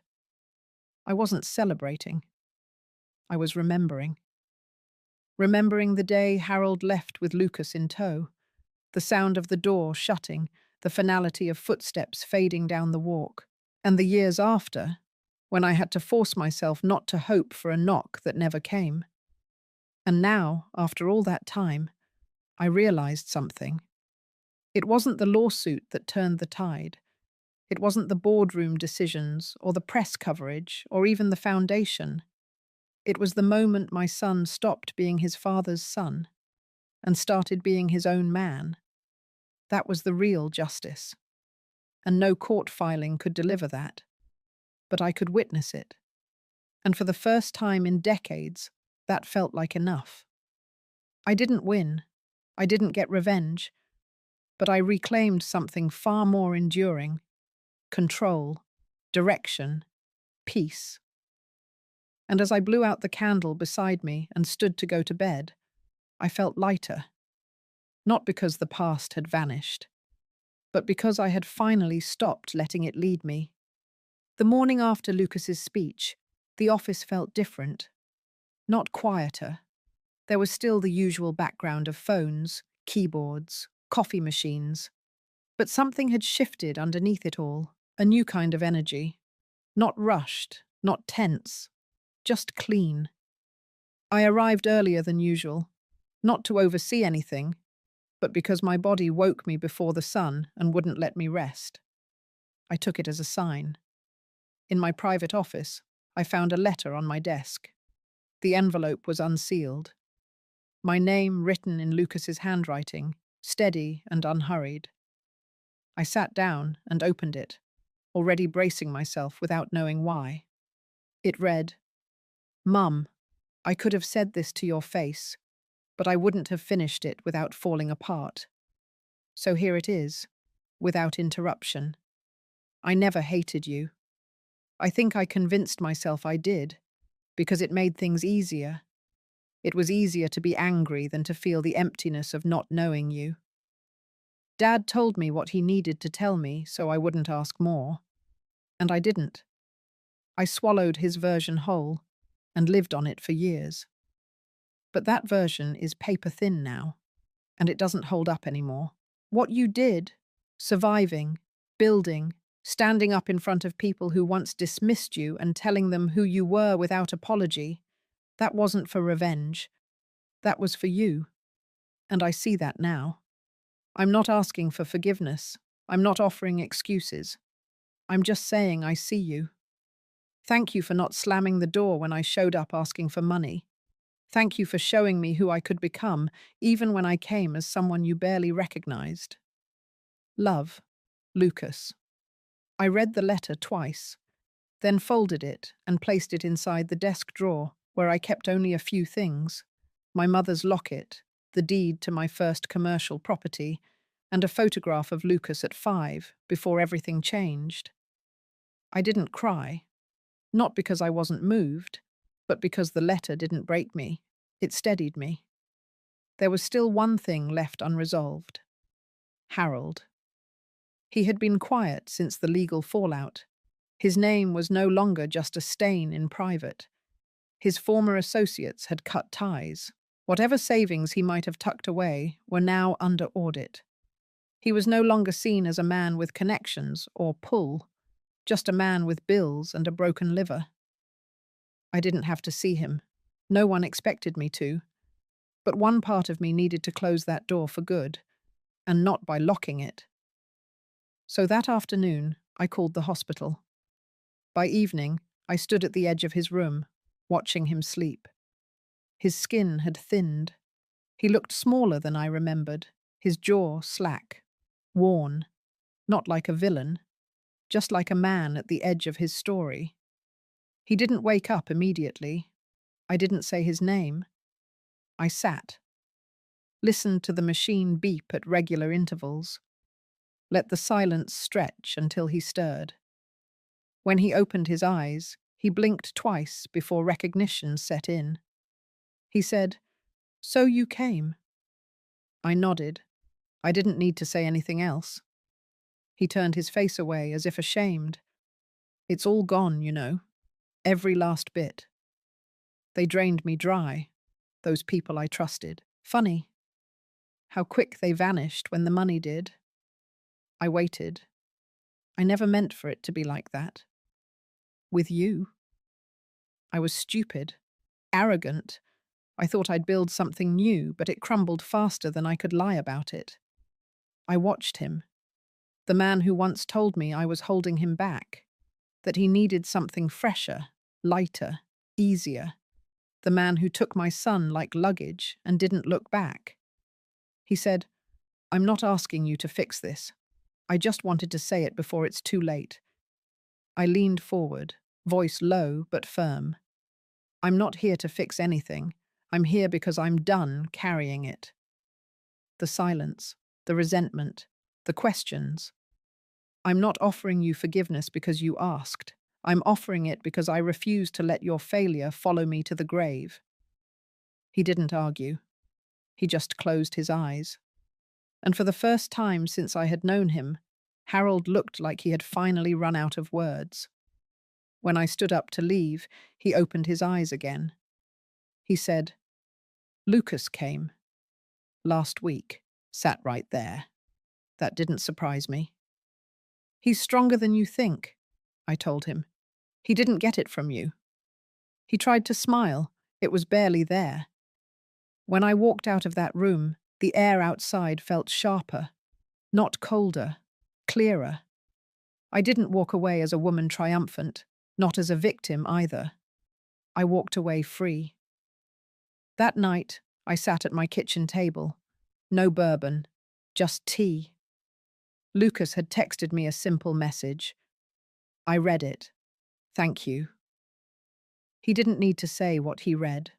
I wasn't celebrating. I was remembering. Remembering the day Harold left with Lucas in tow, the sound of the door shutting, the finality of footsteps fading down the walk, and the years after, when I had to force myself not to hope for a knock that never came. And now, after all that time, I realized something. It wasn't the lawsuit that turned the tide. It wasn't the boardroom decisions, or the press coverage, or even the foundation. It was the moment my son stopped being his father's son and started being his own man. That was the real justice. And no court filing could deliver that. But I could witness it. And for the first time in decades, that felt like enough. I didn't win. I didn't get revenge. But I reclaimed something far more enduring: control, direction, peace. And as I blew out the candle beside me and stood to go to bed, I felt lighter. Not because the past had vanished, but because I had finally stopped letting it lead me. The morning after Lucas's speech, the office felt different. Not quieter. There was still the usual background of phones, keyboards, coffee machines. But something had shifted underneath it all, a new kind of energy. Not rushed, not tense, just clean. I arrived earlier than usual, not to oversee anything, but because my body woke me before the sun and wouldn't let me rest. I took it as a sign. In my private office, I found a letter on my desk. The envelope was unsealed. My name written in Lucas's handwriting, steady and unhurried. I sat down and opened it, already bracing myself without knowing why. It read, "Mum, I could have said this to your face, but I wouldn't have finished it without falling apart. So here it is, without interruption. I never hated you. I think I convinced myself I did, because it made things easier. It was easier to be angry than to feel the emptiness of not knowing you. Dad told me what he needed to tell me so I wouldn't ask more. And I didn't. I swallowed his version whole and lived on it for years. But that version is paper thin now, and it doesn't hold up anymore. What you did, surviving, building, standing up in front of people who once dismissed you and telling them who you were without apology, that wasn't for revenge. That was for you. And I see that now. I'm not asking for forgiveness. I'm not offering excuses. I'm just saying I see you. Thank you for not slamming the door when I showed up asking for money. Thank you for showing me who I could become, even when I came as someone you barely recognized. Love, Lucas." I read the letter twice, then folded it and placed it inside the desk drawer, where I kept only a few things: my mother's locket, the deed to my first commercial property, and a photograph of Lucas at 5, before everything changed. I didn't cry, not because I wasn't moved, but because the letter didn't break me. It steadied me. There was still one thing left unresolved. Harold. He had been quiet since the legal fallout. His name was no longer just a stain in private. His former associates had cut ties. Whatever savings he might have tucked away were now under audit. He was no longer seen as a man with connections or pull, just a man with bills and a broken liver. I didn't have to see him. No one expected me to. But one part of me needed to close that door for good, and not by locking it. So that afternoon, I called the hospital. By evening, I stood at the edge of his room, watching him sleep. His skin had thinned. He looked smaller than I remembered, his jaw slack, worn, not like a villain, just like a man at the edge of his story. He didn't wake up immediately. I didn't say his name. I sat, listened to the machine beep at regular intervals, let the silence stretch until he stirred. When he opened his eyes, he blinked twice before recognition set in. He said, "So you came." I nodded. I didn't need to say anything else. He turned his face away as if ashamed. "It's all gone, you know. Every last bit. They drained me dry, those people I trusted. Funny. How quick they vanished when the money did." I waited. I never meant for it to be like that. With you. I was stupid, arrogant. I thought I'd build something new, but it crumbled faster than I could lie about it. I watched him. The man who once told me I was holding him back, that he needed something fresher, lighter, easier. The man who took my son like luggage and didn't look back. He said, "I'm not asking you to fix this. I just wanted to say it before it's too late." I leaned forward, voice low but firm. "I'm not here to fix anything. I'm here because I'm done carrying it." The silence, the resentment, the questions. "I'm not offering you forgiveness because you asked. I'm offering it because I refuse to let your failure follow me to the grave." He didn't argue. He just closed his eyes. And for the first time since I had known him, Harold looked like he had finally run out of words. When I stood up to leave, he opened his eyes again. He said, "Lucas came. Last week. Sat right there." That didn't surprise me. "He's stronger than you think," I told him. "He didn't get it from you." He tried to smile, It was barely there. When I walked out of that room, the air outside felt sharper, not colder, clearer. I didn't walk away as a woman triumphant, not as a victim either. I walked away free. That night, I sat at my kitchen table. No bourbon, just tea. Lucas had texted me a simple message. I read it. Thank you. He didn't need to say what he read.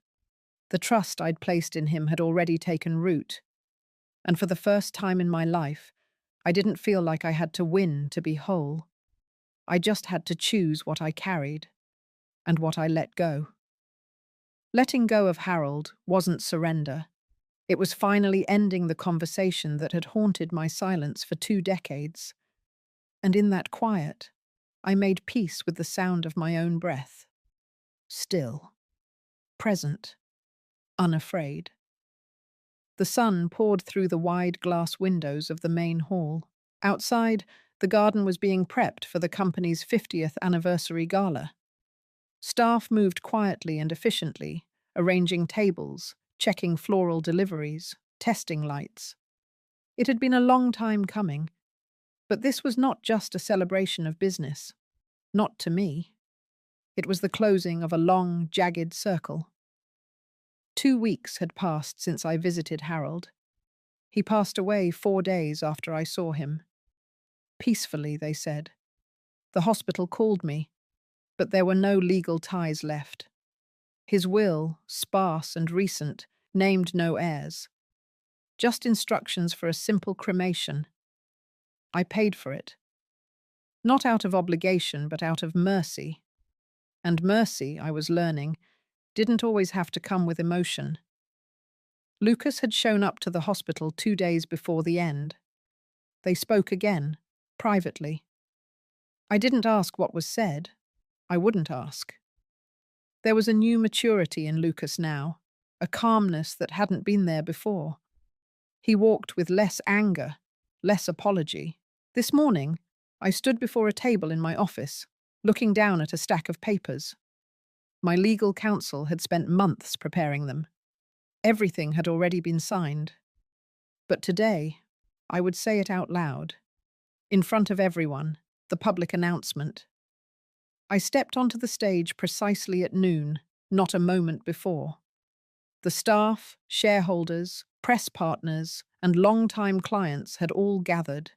The trust I'd placed in him had already taken root, and for the first time in my life, I didn't feel like I had to win to be whole. I just had to choose what I carried and what I let go. Letting go of Harold wasn't surrender. It was finally ending the conversation that had haunted my silence for 2 decades. And in that quiet, I made peace with the sound of my own breath. Still, present, unafraid. The sun poured through the wide glass windows of the main hall. Outside, the garden was being prepped for the company's 50th anniversary gala. Staff moved quietly and efficiently, arranging tables, checking floral deliveries, testing lights. It had been a long time coming, but this was not just a celebration of business. Not to me. It was the closing of a long, jagged circle. 2 weeks had passed since I visited Harold. He passed away 4 days after I saw him. Peacefully, they said. The hospital called me, but there were no legal ties left. His will, sparse and recent, named no heirs. Just instructions for a simple cremation. I paid for it. Not out of obligation, but out of mercy. And mercy, I was learning, didn't always have to come with emotion. Lucas had shown up to the hospital 2 days before the end. They spoke again, privately. I didn't ask what was said. I wouldn't ask. There was a new maturity in Lucas now, a calmness that hadn't been there before. He walked with less anger, less apology. This morning, I stood before a table in my office, looking down at a stack of papers. My legal counsel had spent months preparing them. Everything had already been signed. But today, I would say it out loud, in front of everyone, the public announcement. I stepped onto the stage precisely at noon, not a moment before. The staff, shareholders, press partners, and long-time clients had all gathered.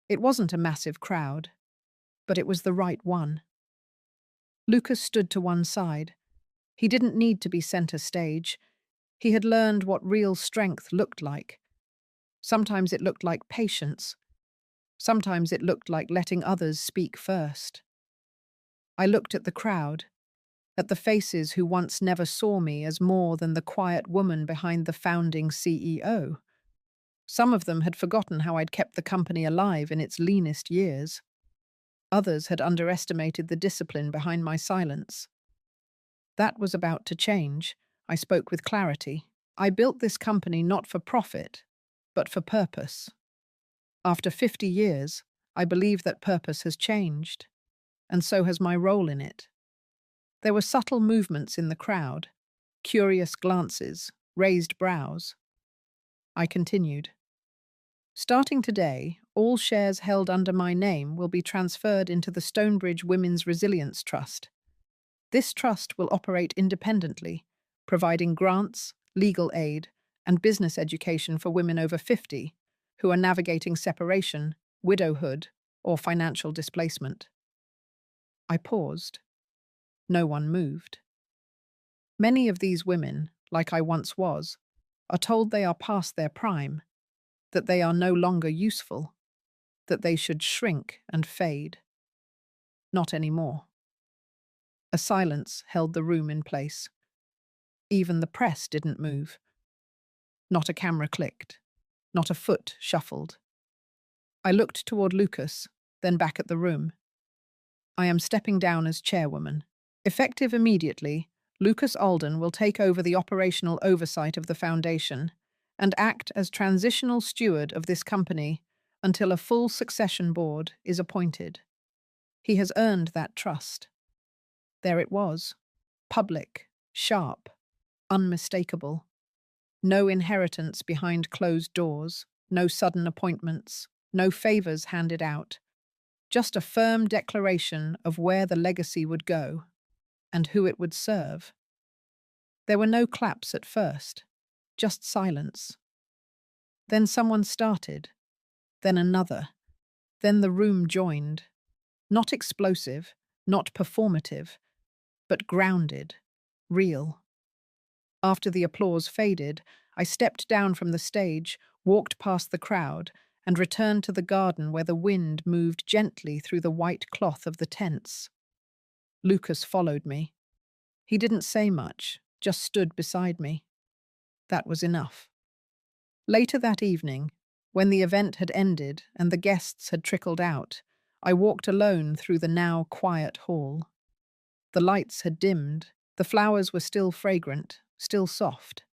It wasn't a massive crowd, but it was the right one. Lucas stood to one side. He didn't need to be center stage. He had learned what real strength looked like. Sometimes it looked like patience. Sometimes it looked like letting others speak first. I looked at the crowd, at the faces who once never saw me as more than the quiet woman behind the founding CEO. Some of them had forgotten how I'd kept the company alive in its leanest years. Others had underestimated the discipline behind my silence. That was about to change. I spoke with clarity. I built this company not for profit, but for purpose. After 50 years, I believe that purpose has changed, and so has my role in it. There were subtle movements in the crowd, curious glances, raised brows. I continued. Starting today, all shares held under my name will be transferred into the Stonebridge Women's Resilience Trust. This trust will operate independently, providing grants, legal aid, and business education for women over 50 who are navigating separation, widowhood, or financial displacement. I paused. No one moved. Many of these women, like I once was, are told they are past their prime, that they are no longer useful, that they should shrink and fade. Not anymore. A silence held the room in place. Even the press didn't move. Not a camera clicked. Not a foot shuffled. I looked toward Lucas, then back at the room. I am stepping down as chairwoman. Effective immediately, Lucas Alden will take over the operational oversight of the foundation and act as transitional steward of this company until a full succession board is appointed. He has earned that trust. There it was, public, sharp, unmistakable. No inheritance behind closed doors, no sudden appointments, no favors handed out. Just a firm declaration of where the legacy would go and who it would serve. There were no claps at first, just silence. Then someone started, then another, then the room joined. Not explosive, not performative, but grounded, real. After the applause faded, I stepped down from the stage, walked past the crowd, and returned to the garden where the wind moved gently through the white cloth of the tents. Lucas followed me. He didn't say much, just stood beside me. That was enough. Later that evening, when the event had ended and the guests had trickled out, I walked alone through the now quiet hall. The lights had dimmed, the flowers were still fragrant, still soft.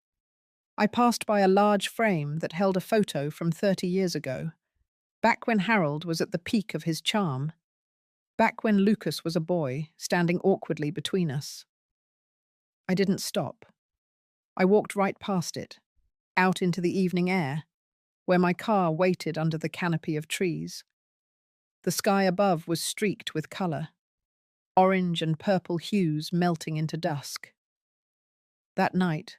I passed by a large frame that held a photo from 30 years ago, back when Harold was at the peak of his charm, back when Lucas was a boy, standing awkwardly between us. I didn't stop. I walked right past it, out into the evening air, where my car waited under the canopy of trees. The sky above was streaked with colour, orange and purple hues melting into dusk. That night,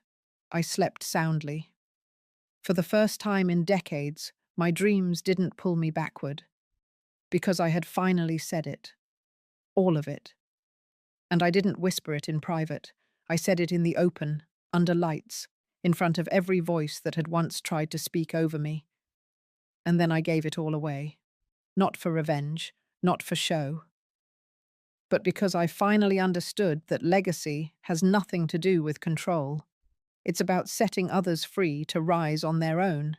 I slept soundly. For the first time in decades, my dreams didn't pull me backward, because I had finally said it. All of it. And I didn't whisper it in private. I said it in the open, under lights, in front of every voice that had once tried to speak over me. And then I gave it all away. Not for revenge, not for show, but because I finally understood that legacy has nothing to do with control. It's about setting others free to rise on their own.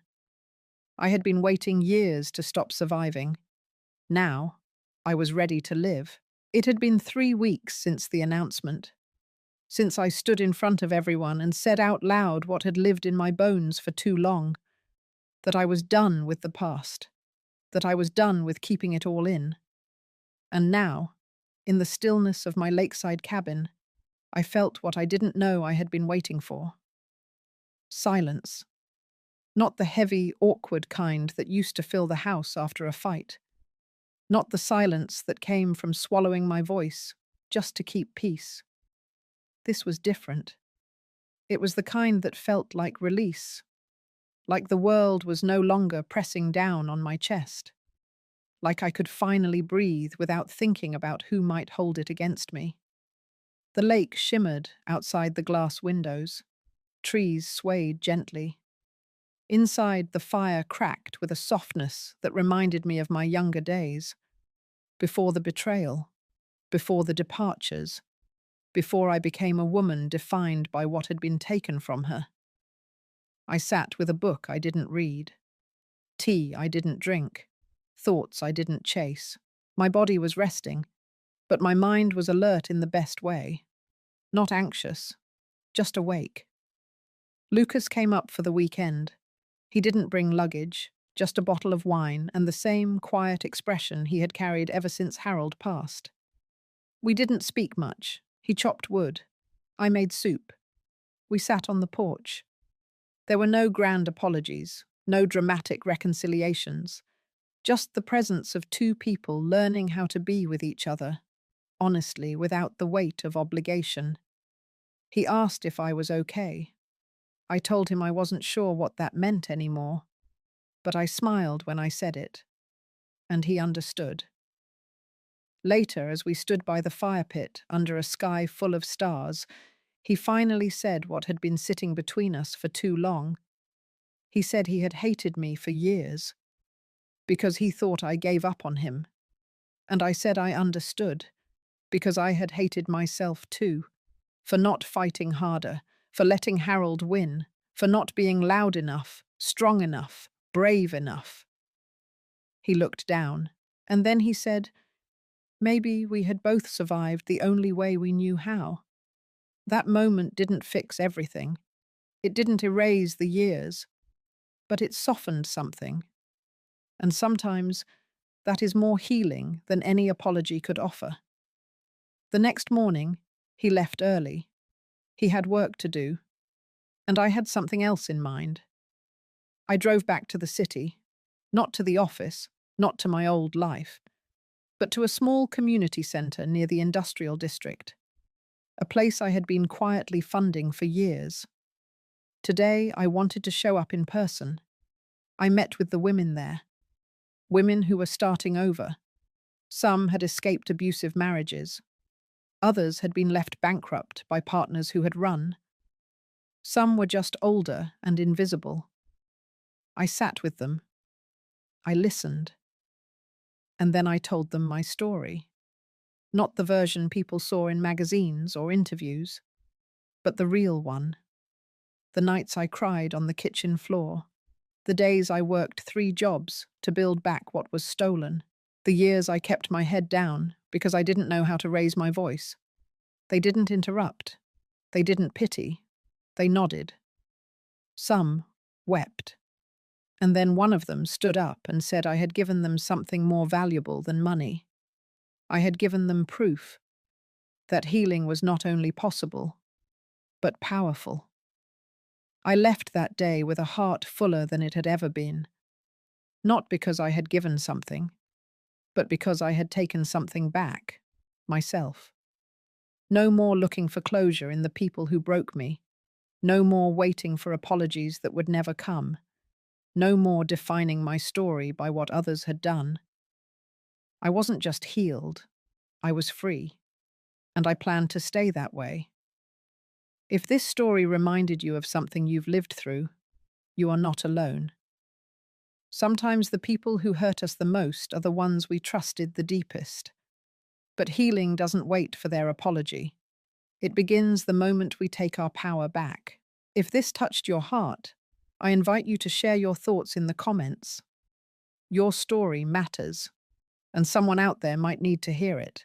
I had been waiting years to stop surviving. Now, I was ready to live. It had been 3 weeks since the announcement, since I stood in front of everyone and said out loud what had lived in my bones for too long, that I was done with the past, that I was done with keeping it all in. And now, in the stillness of my lakeside cabin, I felt what I didn't know I had been waiting for. Silence. Not the heavy, awkward kind that used to fill the house after a fight. Not the silence that came from swallowing my voice, just to keep peace. This was different. It was the kind that felt like release, like the world was no longer pressing down on my chest, like I could finally breathe without thinking about who might hold it against me. The lake shimmered outside the glass windows. Trees swayed gently. Inside, the fire cracked with a softness that reminded me of my younger days, before the betrayal, before the departures, before I became a woman defined by what had been taken from her. I sat with a book I didn't read, tea I didn't drink, thoughts I didn't chase. My body was resting, but my mind was alert in the best way. Not anxious, just awake. Lucas came up for the weekend. He didn't bring luggage, just a bottle of wine and the same quiet expression he had carried ever since Harold passed. We didn't speak much. He chopped wood. I made soup. We sat on the porch. There were no grand apologies, no dramatic reconciliations, just the presence of two people learning how to be with each other, honestly, without the weight of obligation. He asked if I was okay. I told him I wasn't sure what that meant anymore, but I smiled when I said it, and he understood. Later, as we stood by the fire pit under a sky full of stars, he finally said what had been sitting between us for too long. He said he had hated me for years, because he thought I gave up on him. And I said I understood, because I had hated myself too, for not fighting harder, for letting Harold win, for not being loud enough, strong enough, brave enough. He looked down, and then he said, maybe we had both survived the only way we knew how. That moment didn't fix everything. It didn't erase the years, but it softened something. And sometimes that is more healing than any apology could offer. The next morning, he left early. He had work to do, And I had something else in mind. I drove back to the city, not to the office, not to my old life, but to a small community centre near the industrial district, a place I had been quietly funding for years. Today, I wanted to show up in person. I met with the women there, women who were starting over. Some had escaped abusive marriages. Others had been left bankrupt by partners who had run. Some were just older and invisible. I sat with them. I listened. And then I told them my story. Not the version people saw in magazines or interviews, but the real one. The nights I cried on the kitchen floor. The days I worked 3 jobs to build back what was stolen. The years I kept my head down because I didn't know how to raise my voice. They didn't interrupt. They didn't pity. They nodded. Some wept. And then one of them stood up and said I had given them something more valuable than money. I had given them proof that healing was not only possible, but powerful. I left that day with a heart fuller than it had ever been, not because I had given something, but because I had taken something back, myself. No more looking for closure in the people who broke me, no more waiting for apologies that would never come, no more defining my story by what others had done. I wasn't just healed, I was free, and I planned to stay that way. If this story reminded you of something you've lived through, you are not alone. Sometimes the people who hurt us the most are the ones we trusted the deepest. But healing doesn't wait for their apology. It begins the moment we take our power back. If this touched your heart, I invite you to share your thoughts in the comments. Your story matters, and someone out there might need to hear it.